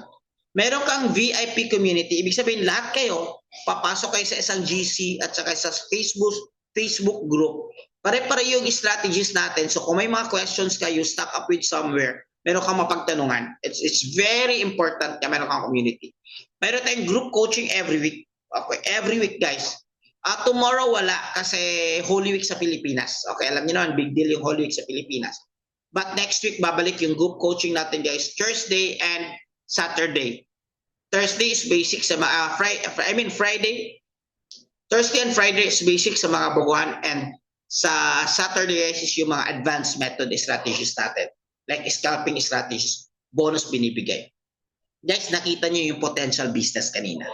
Meron kang VIP community. Ibig sabihin, lahat kayo, papasok kayo sa isang GC at saka sa Facebook group. Pare-pare yung strategies natin. So kung may mga questions kayo, stuck up with somewhere, meron kang mapagtanungan. It's very important na meron kang community. Meron tayong group coaching every week. Okay, every week guys. Tomorrow wala kasi Holy Week sa Pilipinas. Okay, alam niyo naman, big deal yung Holy Week sa Pilipinas. But next week, babalik yung group coaching natin guys, Thursday and Saturday. Thursday is basic sa mga, Friday. Thursday and Friday is basic sa mga baguhan, and sa Saturday guys is yung mga advanced method strategies natin. Like scalping strategies, bonus binibigay. Guys, nakita niyo yung potential business kanina.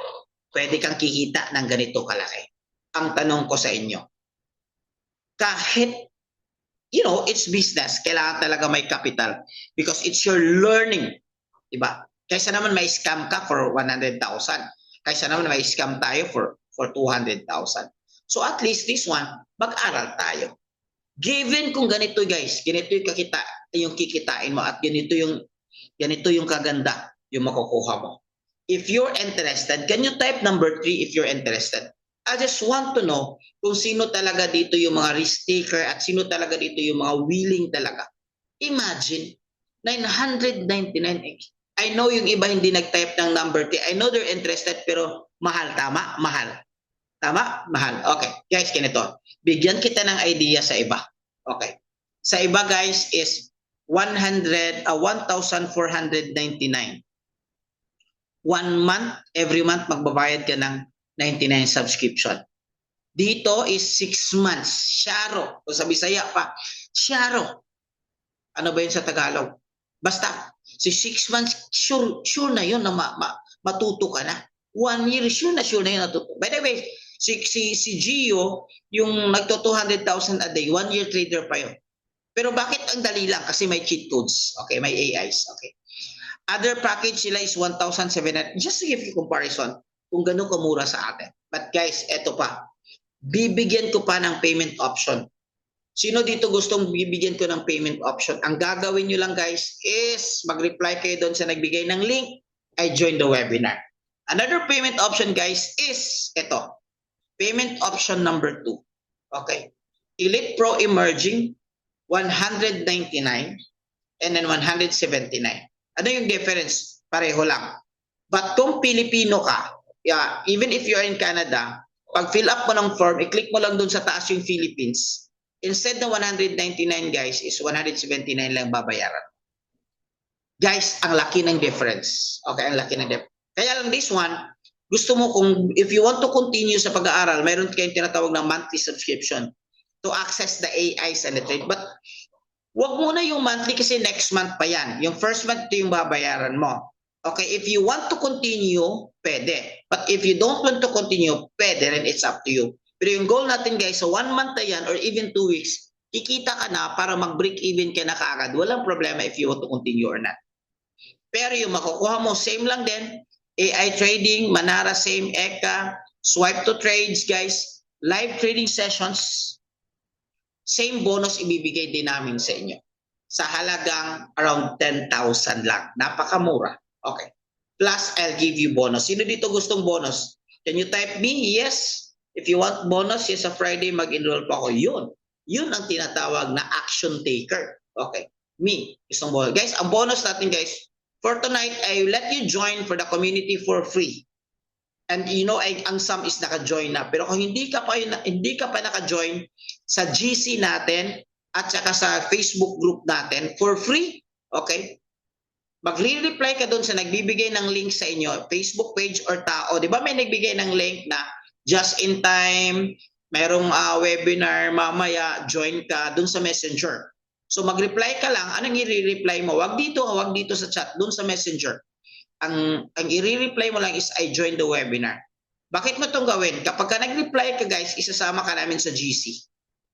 Pwede kang kikita ng ganito kalaki. Ang tanong ko sa inyo, kahit it's business, kailangan talaga may capital because it's your learning. Diba? Kaysa naman may scam ka for 100,000. Kaysa naman may scam tayo for 200,000. So at least this one, mag-aral tayo. Given kung ganito guys, ganito yung kikitain mo at ganito yung kaganda yung makukuha mo. If you're interested, can you type number 3 if you're interested? I just want to know kung sino talaga dito yung mga risk taker at sino talaga dito yung mga willing talaga. Imagine, 999. I know yung iba hindi nag-type ng number 3. I know they're interested pero mahal, tama? Mahal. Tama? Mahal. Okay. Guys, ganito. Bigyan kita ng idea sa iba. Okay. Sa iba guys is 1,499. 1 month, every month magbabayad ka ng 99 subscription. Dito is 6 months. Syaro. O sa Bisaya pa. Syaro. Ano ba yun sa Tagalog? Basta, si 6 months, sure na yun na matuto ka na. 1 year, sure na yun natuto. By the way, si Gio, yung nagto 200,000 a day, 1 year trader pa yun. Pero bakit ang dali lang? Kasi may cheat codes. Okay, may AIs. Okay. Other package sila is 1,700. Just to give you comparison, kung gano'n kamura sa atin. But guys, eto pa. Bibigyan ko pa ng payment option. Sino dito gustong bibigyan ko ng payment option? Ang gagawin nyo lang guys is mag-reply kayo doon sa nagbigay ng link. I join the webinar. Another payment option guys is ito. Payment option number 2. Okay. Elite Pro Emerging, 199 and then 179. Ano yung difference? Pareho lang. But kung Pilipino ka, even if you're in Canada, pag fill up mo ng form, i-click mo lang dun sa taas yung Philippines. Instead na 199 guys, is 179 lang babayaran. Guys, ang laki ng difference. Okay, ang laki ng difference. Kaya lang this one, gusto mo kung, if you want to continue sa pag-aaral, mayroon kayong tinatawag na monthly subscription to access the AIs and the trade. But wag muna yung monthly kasi next month pa yan. Yung first month ito yung babayaran mo. Okay, if you want to continue, pwede. But if you don't want to continue, pwede rin, it's up to you. Pero yung goal natin guys, so 1 month na yan or even 2 weeks, kikita ka na para mag-break even ka na kaagad. Walang problema if you want to continue or not. Pero yung makukuha mo, same lang din. AI trading, Manara, same, Eka, swipe to trades guys, live trading sessions, same bonus ibibigay din namin sa inyo. Sa halagang around 10,000 lang. Napakamura. Okay. Plus, I'll give you bonus. Sino dito gustong bonus? Can you type me? Yes. If you want bonus, yes, sa Friday mag-enroll pa ako. Yun ang tinatawag na action taker. Okay. me, isang ball. Guys, ang bonus natin guys, for tonight, I let you join for the community for free. And you know, ang Sam is naka-join na. Pero kung hindi ka pa naka-join sa GC natin at saka sa Facebook group natin for free, okay? Magre-reply ka doon sa nagbibigay ng link sa inyo, Facebook page or tao. Di ba may nagbigay ng link na just in time, mayroong webinar mamaya, join ka doon sa Messenger. So mag-reply ka lang, anong i-reply mo? Wag dito sa chat, doon sa Messenger. Ang i-reply mo lang is I joined the webinar. Bakit mo itong gawin? Kapag ka nag-reply ka guys, isasama ka namin sa GC.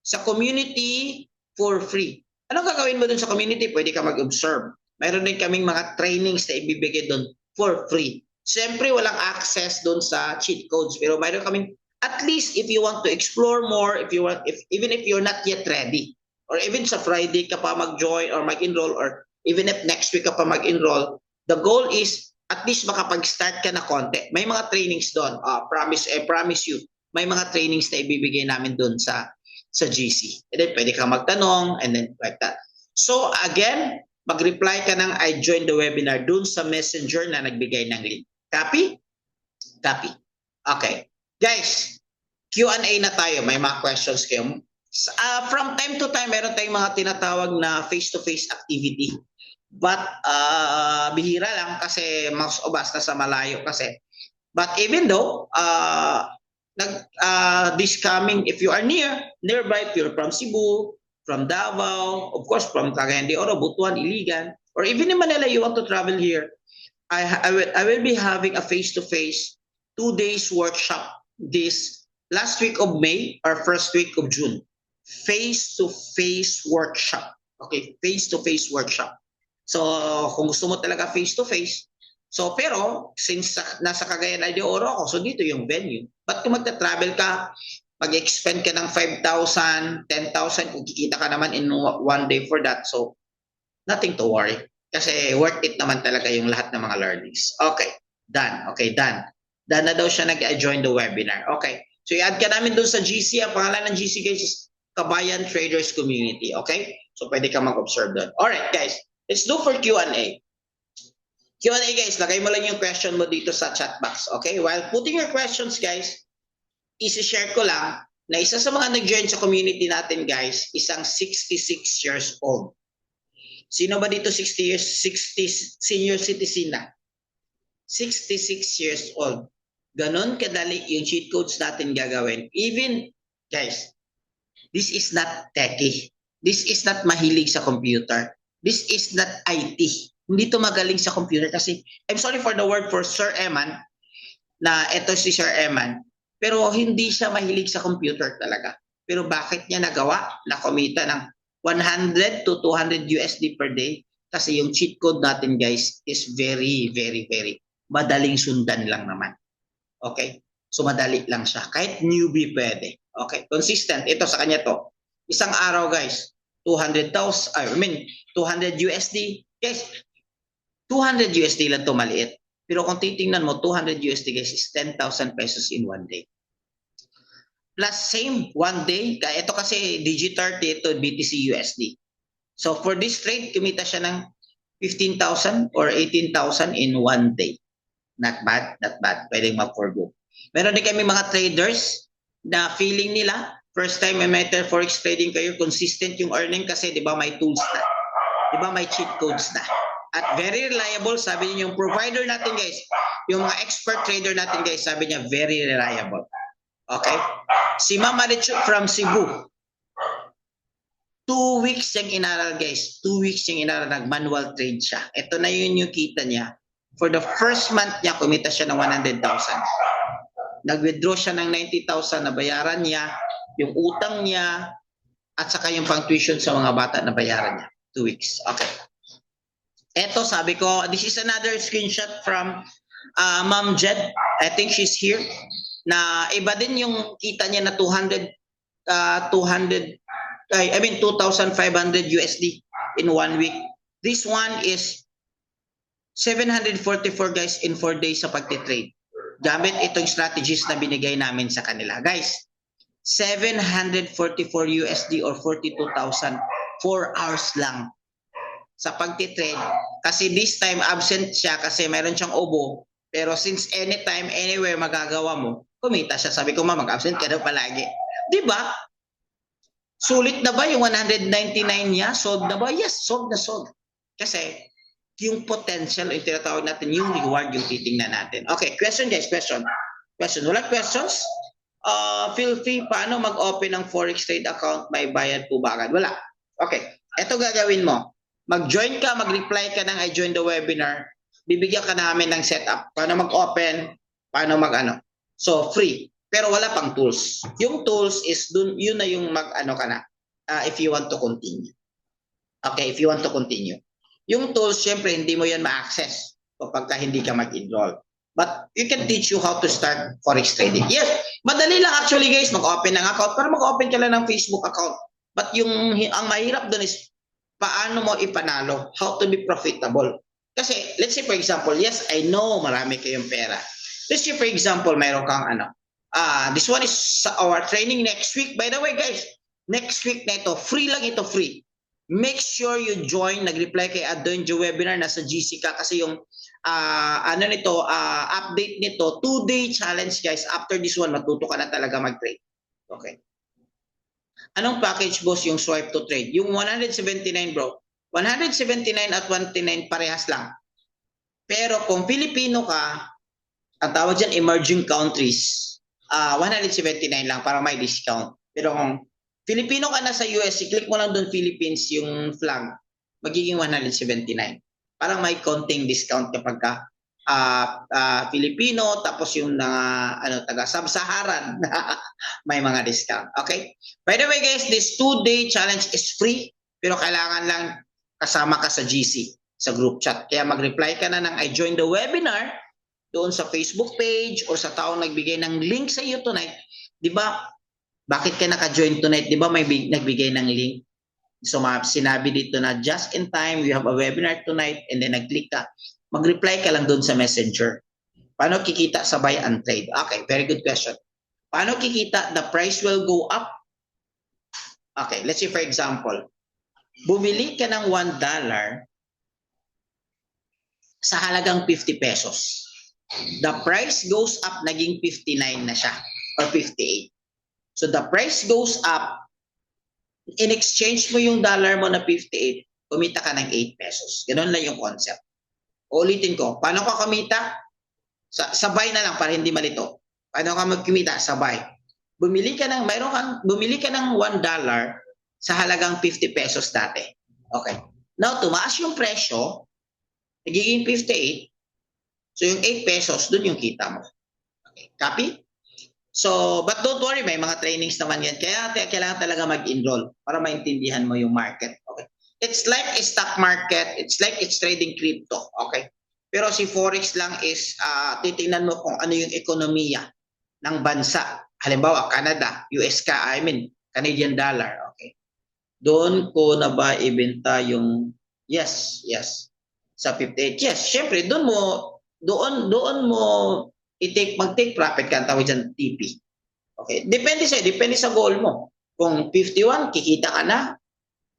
Sa community for free. Anong gagawin mo doon sa community? Pwede ka mag-observe. Mayroon din kaming mga trainings na ibibigay doon for free. Siyempre, walang access doon sa cheat codes. Pero mayroon kaming, at least if you want to explore more, even if you're not yet ready, or even sa Friday ka pa mag-join or mag-enroll, or even if next week ka pa mag-enroll, the goal is at least makapag-start ka na konti. May mga trainings doon. Promise you, may mga trainings na ibibigay namin doon sa GC. And then pwede kang magtanong and then like that. So again, mag-reply ka ng I joined the webinar dun sa Messenger na nagbigay ng link. Copy? Copy. Okay. Guys, Q&A na tayo. May mga questions kayo. From time to time, meron tayong mga tinatawag na face-to-face activity. But bihira lang kasi most of us nasa malayo kasi. But even though, this coming, if you are nearby, if you're from Cebu, from Davao, of course, from Cagayan de Oro, Butuan, Iligan, or even in Manila, you want to travel here, I will be having a face-to-face 2 days workshop this last week of May or first week of June. Face-to-face workshop. Okay, face-to-face workshop. So, kung gusto mo talaga face-to-face, so pero, since nasa Cagayan de Oro ako, so dito yung venue. But kung magta-travel ka, mag-expend ka ng 5,000, 10,000, kung kikita ka naman in 1 day for that. So, nothing to worry. Kasi worth it naman talaga yung lahat ng mga learnings. Okay, done. Okay, done. Done na daw siya nag-join the webinar. Okay, so i-add ka namin doon sa GC. Ang pangalan ng GC guys is Kabayan Traders Community. Okay, so pwede ka mag-observe doon. Alright guys, let's do for Q&A. Q&A guys, lagay mo lang yung question mo dito sa chat box. Okay, while putting your questions guys, isi-share ko lang na isa sa mga nag-join sa community natin guys, isang 66 years old. Sino ba dito 60 senior citizen na? 66 years old. Ganon kadali yung cheat codes natin gagawin. Even, guys, this is not techie. This is not mahilig sa computer. This is not IT. Hindi to magaling sa computer kasi, I'm sorry for the word for Sir Eman, na ito si Sir Eman, pero hindi siya mahilig sa computer talaga. Pero bakit niya nagawa na kumita ng 100 to 200 USD per day? Kasi yung cheat code natin guys is very, very, very madaling sundan lang naman. Okay? So madali lang siya. Kahit newbie pwede. Okay? Consistent. Ito sa kanya to. Isang araw guys, 200 USD. Guys, 200 USD lang to maliit. Pero kung titingnan mo, 200 USD guys is 10,000 pesos in 1 day. Plus same, 1 day. Ito kasi Digi30, ito BTC USD. So for this trade, kumita siya ng 15,000 or 18,000 in 1 day. Not bad, not bad. Pwedeng ma-forgo. Meron din kami mga traders na feeling nila, first time may meta forex trading kayo, consistent yung earning kasi di ba may tools na. Di ba may cheat codes na. At very reliable, sabi niyo yung provider natin guys, yung mga expert trader natin guys, sabi niya very reliable. Okay? Si Ma'am Marichu from Cebu, 2 weeks yung inaral guys. 2 weeks yung inaral, nag-manual trade siya. Ito na yun yung kita niya. For the first month niya, kumita siya ng 100,000. Nag-withdraw siya ng 90,000 na bayaran niya, yung utang niya, at saka yung pang tuition sa mga bata na bayaran niya. 2 weeks. Okay. Eto, sabi ko, this is another screenshot from Ma'am Jed. I think she's here. Na iba din yung kita niya na 2,500 USD in 1 week. This one is 744 guys in 4 days sa pagtitrade. Gamit itong strategies na binigay namin sa kanila. Guys, 744 USD or 42,000, 4 hours lang. sa pagtitrade. Kasi this time absent siya kasi meron siyang ubo. Pero since anytime, anywhere magagawa mo, kumita siya. Sabi ko, mag-absent ka daw palagi. Di ba? Sulit na ba yung 199 niya? Sold na ba? Yes, sold na sold. Kasi yung potential, yung tinatawag natin, yung reward, yung titingnan natin. Okay, question guys, question. Question. Wala questions? Feel free, paano mag-open ng Forex trade account? May bayad po ba agad? Wala. Okay, eto gagawin mo. Mag-join ka, mag-reply ka ng I join the webinar. Bibigyan ka namin ng setup. Paano mag-open, paano mag-ano. So, free. Pero wala pang tools. Yung tools is dun, yun na yung mag-ano ka na. If you want to continue. Okay, if you want to continue. Yung tools, syempre, hindi mo yan ma-access kapag hindi ka mag-enroll. But you can teach you how to start Forex trading. Yes, madali lang actually guys, mag-open ng account. Para mag-open ka lang ng Facebook account. But ang mahirap dun is, paano mo ipanalo? How to be profitable? Kasi, let's say for example, yes, I know marami kayong pera. Let's say for example, mayroon kang ano. This one is our training next week. By the way guys, next week na ito, free lang ito, free. Make sure you join, nag-reply kay Adon Joe webinar, nasa GC ka kasi yung update nito, 2-day challenge guys. After this one, matuto ka na talaga mag-trade. Okay. Anong package boss yung swipe to trade? Yung 179 bro, 179 at 129 parehas lang. Pero kung Filipino ka, ang tawag dyan emerging countries, 179 lang para may discount. Pero kung Filipino ka na sa US, i-click mo lang doon Philippines yung flag, magiging 179. Parang may konting discount kapag ka Filipino, tapos yung taga Sub-Saharan, may mga discount. Okay? By the way guys, this 2-day challenge is free, pero kailangan lang kasama ka sa GC, sa group chat. Kaya mag-reply ka na ng I join the webinar doon sa Facebook page or sa taong nagbigay ng link sa iyo tonight. Di ba? Bakit ka naka-join tonight? Di ba may nagbigay ng link? So sinabi dito na just in time, we have a webinar tonight, and then nag-click ka. Mag-reply ka lang doon sa messenger. Paano kikita sa buy and trade? Okay, very good question. Paano kikita? The price will go up. Okay, let's say for example, bumili ka ng $1 sa halagang 50 pesos. The price goes up, naging 59 na siya or 58. So the price goes up, in exchange mo yung dollar mo na 58, kumita ka ng 8 pesos. Ganun lang yung concept. Ulitin ko, paano ka kumita? Sabay na lang para hindi malito. Paano ka magkumita? Sabay. Bumili ka ng $1 sa halagang 50 pesos dati. Okay. Now, tumaas yung presyo, nagiging 58. So, yung 8 pesos, dun yung kita mo. Okay. Copy? So, but don't worry, may mga trainings naman yan. Kaya kailangan talaga mag-enroll para maintindihan mo yung market. Okay. It's like a stock market. It's like it's trading crypto. Okay. Pero si Forex lang is titingnan mo kung ano yung ekonomiya ng bansa. Halimbawa, Canada, US ka, Canadian dollar. Okay. Doon ko na ba ibenta yung yes. Sa 58. Yes, syempre doon mo mag-take profit ka, tawag dyan TP. Okay, depende sa goal mo. Kung 51, kikita ka na,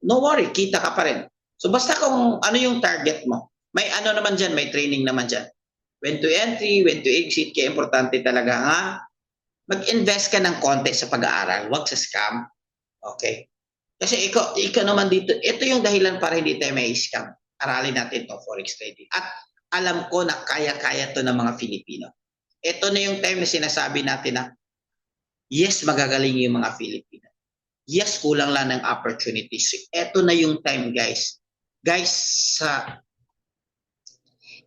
no worry, kita ka pa rin. So basta kung ano yung target mo. May ano naman dyan, may training naman dyan. When to entry, when to exit, kaya importante talaga nga, mag-invest ka ng konti sa pag-aaral, wag sa scam. Okay? Kasi ikaw naman dito, ito yung dahilan para hindi tayo may scam. Aralin natin to Forex trading. At alam ko na kaya-kaya to ng mga Filipino. Ito na yung time na sinasabi natin na yes, magagaling yung mga Filipino. Yes, kulang lang ng opportunities. Ito na yung time, guys. Guys,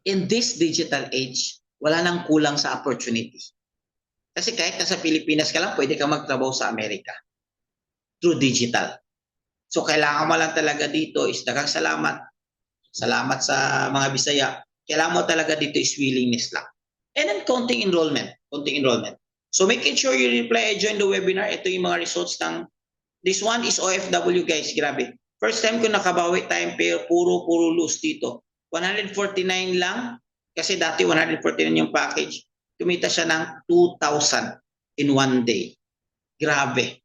in this digital age, wala nang kulang sa opportunity. Kasi kahit nasa Pilipinas ka lang, pwede ka magtrabaho sa Amerika through digital. So kailangan mo lang talaga dito is daghang salamat. Salamat sa mga Bisaya. Kailangan mo talaga dito is willingness lang. And then konting enrollment. So making sure you reply, join the webinar. Ito yung mga results ng this one is OFW guys. Grabe. First time ko nakabawi time pair, puro lose dito. 149 lang kasi dati 149 yung package. Kumita siya ng 2,000 in one day. Grabe.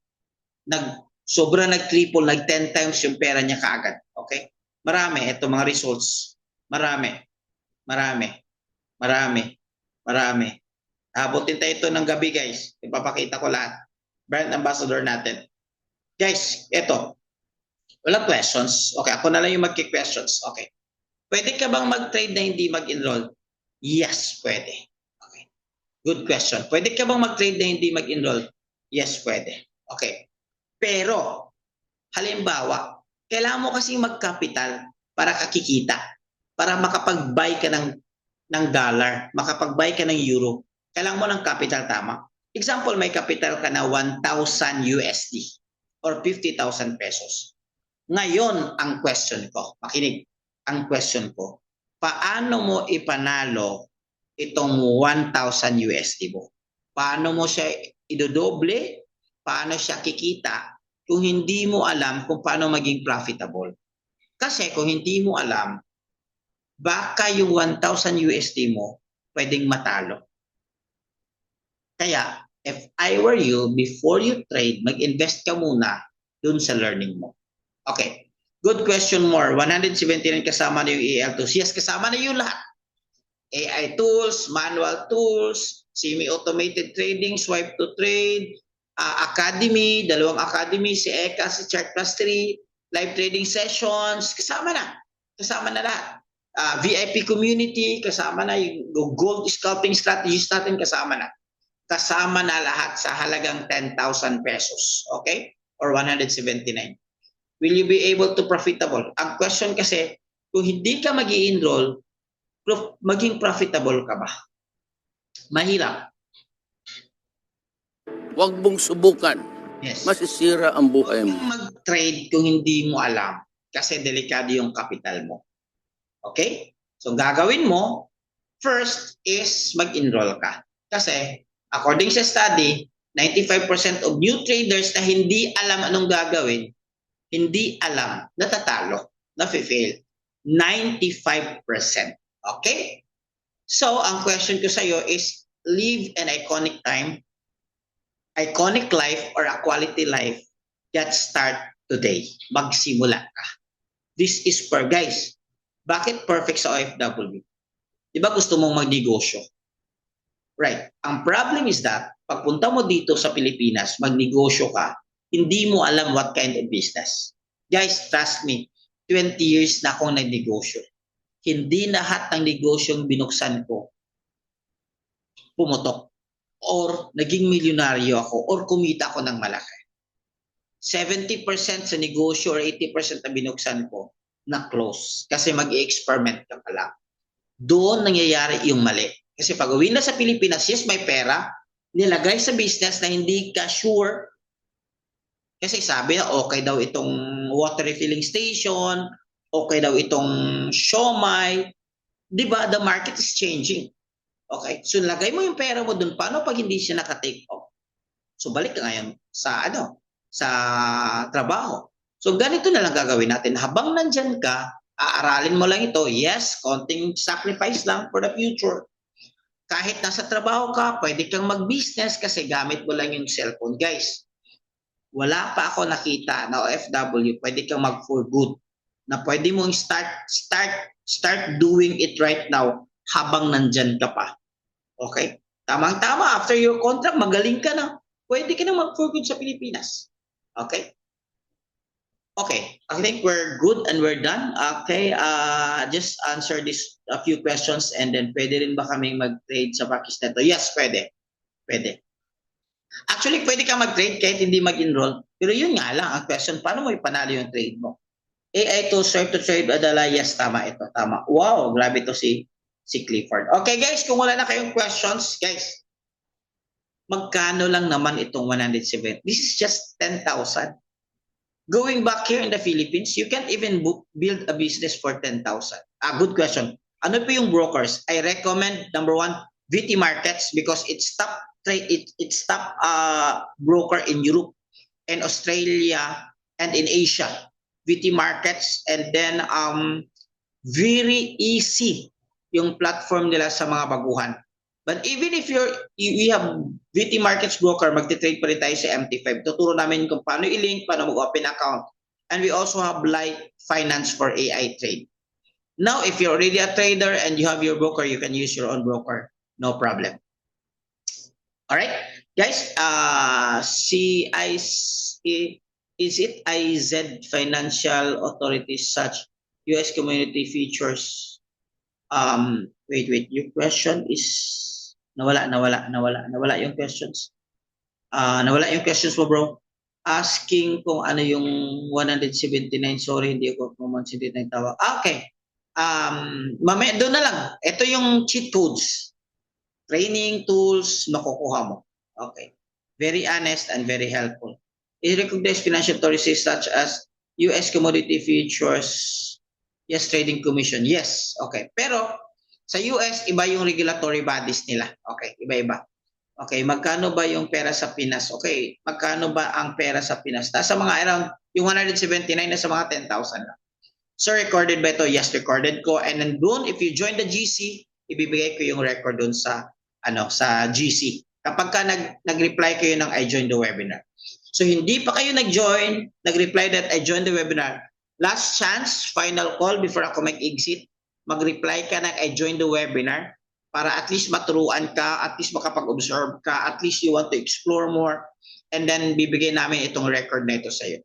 Sobra nag-triple, nag-10 times yung pera niya kaagad. Okay? Marami. Ito mga results. Marami. Marami. Marami. Marami. Abutin tayo ito ng gabi, guys. Ipapakita ko lahat. Brand ambassador natin. Guys, ito. Walang questions. Okay, ako na lang yung magki-questions. Okay. Pwede ka bang mag-trade na hindi mag-enroll? Yes, pwede. Okay. Good question. Pwede ka bang mag-trade na hindi mag-enroll? Yes, pwede. Okay. Pero, halimbawa, kailangan mo kasing mag-capital para kakikita. Para makapag-buy ka ng dollar, makapag-buy ka ng euro. Kailangan mo ng capital, tama? Example, may capital ka na 1,000 USD or 50,000 pesos. Ngayon, ang question ko, makinig, ang question ko, paano mo ipanalo itong 1,000 USD mo? Paano mo siya idodoble? Paano siya kikita kung hindi mo alam kung paano maging profitable? Kasi kung hindi mo alam, baka yung 1,000 USD mo pwedeng matalo. Kaya, if I were you, before you trade, mag-invest ka muna dun sa learning mo. Okay. Good question more. 179 kasama na yung EL tools. Yes, kasama na yung lahat. AI tools, manual tools, semi-automated trading, swipe to trade, academy, dalawang academy, si ECA, si Chart Plus 3, live trading sessions, kasama na. Kasama na lahat. VIP community, kasama na yung gold scalping strategies natin, kasama na. Kasama na lahat sa halagang 10,000 pesos. Okay? Or 179. Will you be able to profitable? Ang question kasi, kung hindi ka mag-i-enroll, maging profitable ka ba? Mahirap. Huwag mong subukan. Yes. Masisira ang buhay mo. Mag-trade kung hindi mo alam kasi delikado yung capital mo. Okay? So gagawin mo, first is mag-enroll ka. Kasi according sa study, 95% of new traders na hindi alam anong gagawin, hindi alam, natatalo, nafe-fail. 95%. Okay? So, ang question ko sa iyo is, live an iconic time, iconic life, or a quality life that start today. Magsimula ka. This is for guys. Bakit perfect sa OFW? Diba gusto mong magnegosyo? Right. Ang problem is that, pagpunta mo dito sa Pilipinas, magnegosyo ka, hindi mo alam what kind of business. Guys, trust me, 20 years na akong nagnegosyo. Hindi lahat ng negosyong binuksan ko pumutok or naging milyonaryo ako or kumita ako ng malaki. 70% sa negosyo or 80% na binuksan ko na close kasi mag-i-experiment ka pa lang. Doon nangyayari yung mali. Kasi pag uwi na sa Pilipinas, yes, may pera, nilagay sa business na hindi ka sure. Kasi sabi na okay daw itong water refilling station, okay daw itong siomai. Diba? The market is changing. Okay? So lagay mo yung pera mo dun. Paano pag hindi siya naka-take off? So balik ka ngayon sa sa trabaho. So ganito na lang gagawin natin. Habang nandyan ka, aaralin mo lang ito. Yes, konting sacrifice lang for the future. Kahit nasa trabaho ka, pwede kang mag-business kasi gamit mo lang yung cellphone. Guys, wala pa ako nakita na OFW, pwede kang mag-for good. Na pwede mong start doing it right now habang nandyan ka pa. Okay? Tamang-tama, after your contract, magaling ka na. Pwede ka na mag-for good sa Pilipinas. Okay? Okay, I think we're good and we're done. Okay, just answer this a few questions and then pwede rin ba kaming mag-trade sa Pakistan? Yes, pwede. Pwede. Actually, pwede ka mag-trade kahit hindi mag-enroll. Pero yun nga lang, ang question, paano mo ipanalo yung trade mo? AI to serve to trade Adala, yes, tama ito, tama. Wow, grabe to si Clifford. Okay guys, kung wala na kayong questions, guys, magkano lang naman itong 107? This is just 10,000. Going back here in the Philippines, you can't even build a business for 10,000. Good question. Ano po yung brokers? I recommend, number one, VT Markets because it's top broker in Europe and Australia and in Asia. VT Markets, and then very easy yung platform nila sa mga baguhan. But even if you have VT Markets broker, magte-trade pa rin tayo sa MT5. Tuturo namin kung paano i-link, paano mag-open account. And we also have Light Finance for AI trade. Now, if you're already a trader and you have your broker, you can use your own broker. No problem. All right, guys. Is it IZ Financial Authorities such US Community Features? Wait. Your question is nawala yung questions. Nawala yung questions mo, bro. Asking kung ano yung 179. Sorry, hindi ko kumonsentrate na yung tawag. Okay. Mamaya doon na lang. Ito yung cheat codes. Training tools makukuha mo. Okay. Very honest and very helpful. It recognizes financial authorities such as US Commodity Futures, yes, Trading Commission. Yes. Okay. Pero sa US, iba yung regulatory bodies nila. Okay. Iba-iba. Okay. Magkano ba yung pera sa Pinas? Okay. Magkano ba ang pera sa Pinas? Nasa mga around, yung 179 na sa mga 10,000 lang. So, recorded ba ito? Yes, recorded ko. And then doon, if you join the GC, ibibigay ko yung record doon sa sa GC. Kapag ka nag-reply kayo ng I joined the webinar. So, hindi pa kayo nag-join, nag-reply that I joined the webinar. Last chance, final call before ako mag-exit, mag-reply ka ng I joined the webinar para at least maturuan ka, at least makapag-observe ka, at least you want to explore more, and then bibigay namin itong record na ito sa iyo.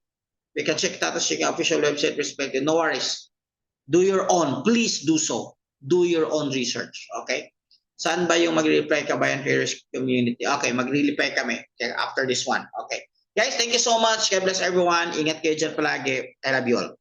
You can check Tatas Checking official website respective. No worries. Do your own. Please do so. Do your own research. Okay? Saan ba yung mag-reply ka Bayan Traders Community? Okay, mag-reply kami after this one. Okay. Guys, thank you so much. God bless everyone. Ingat kayo dyan palagi. I love you all.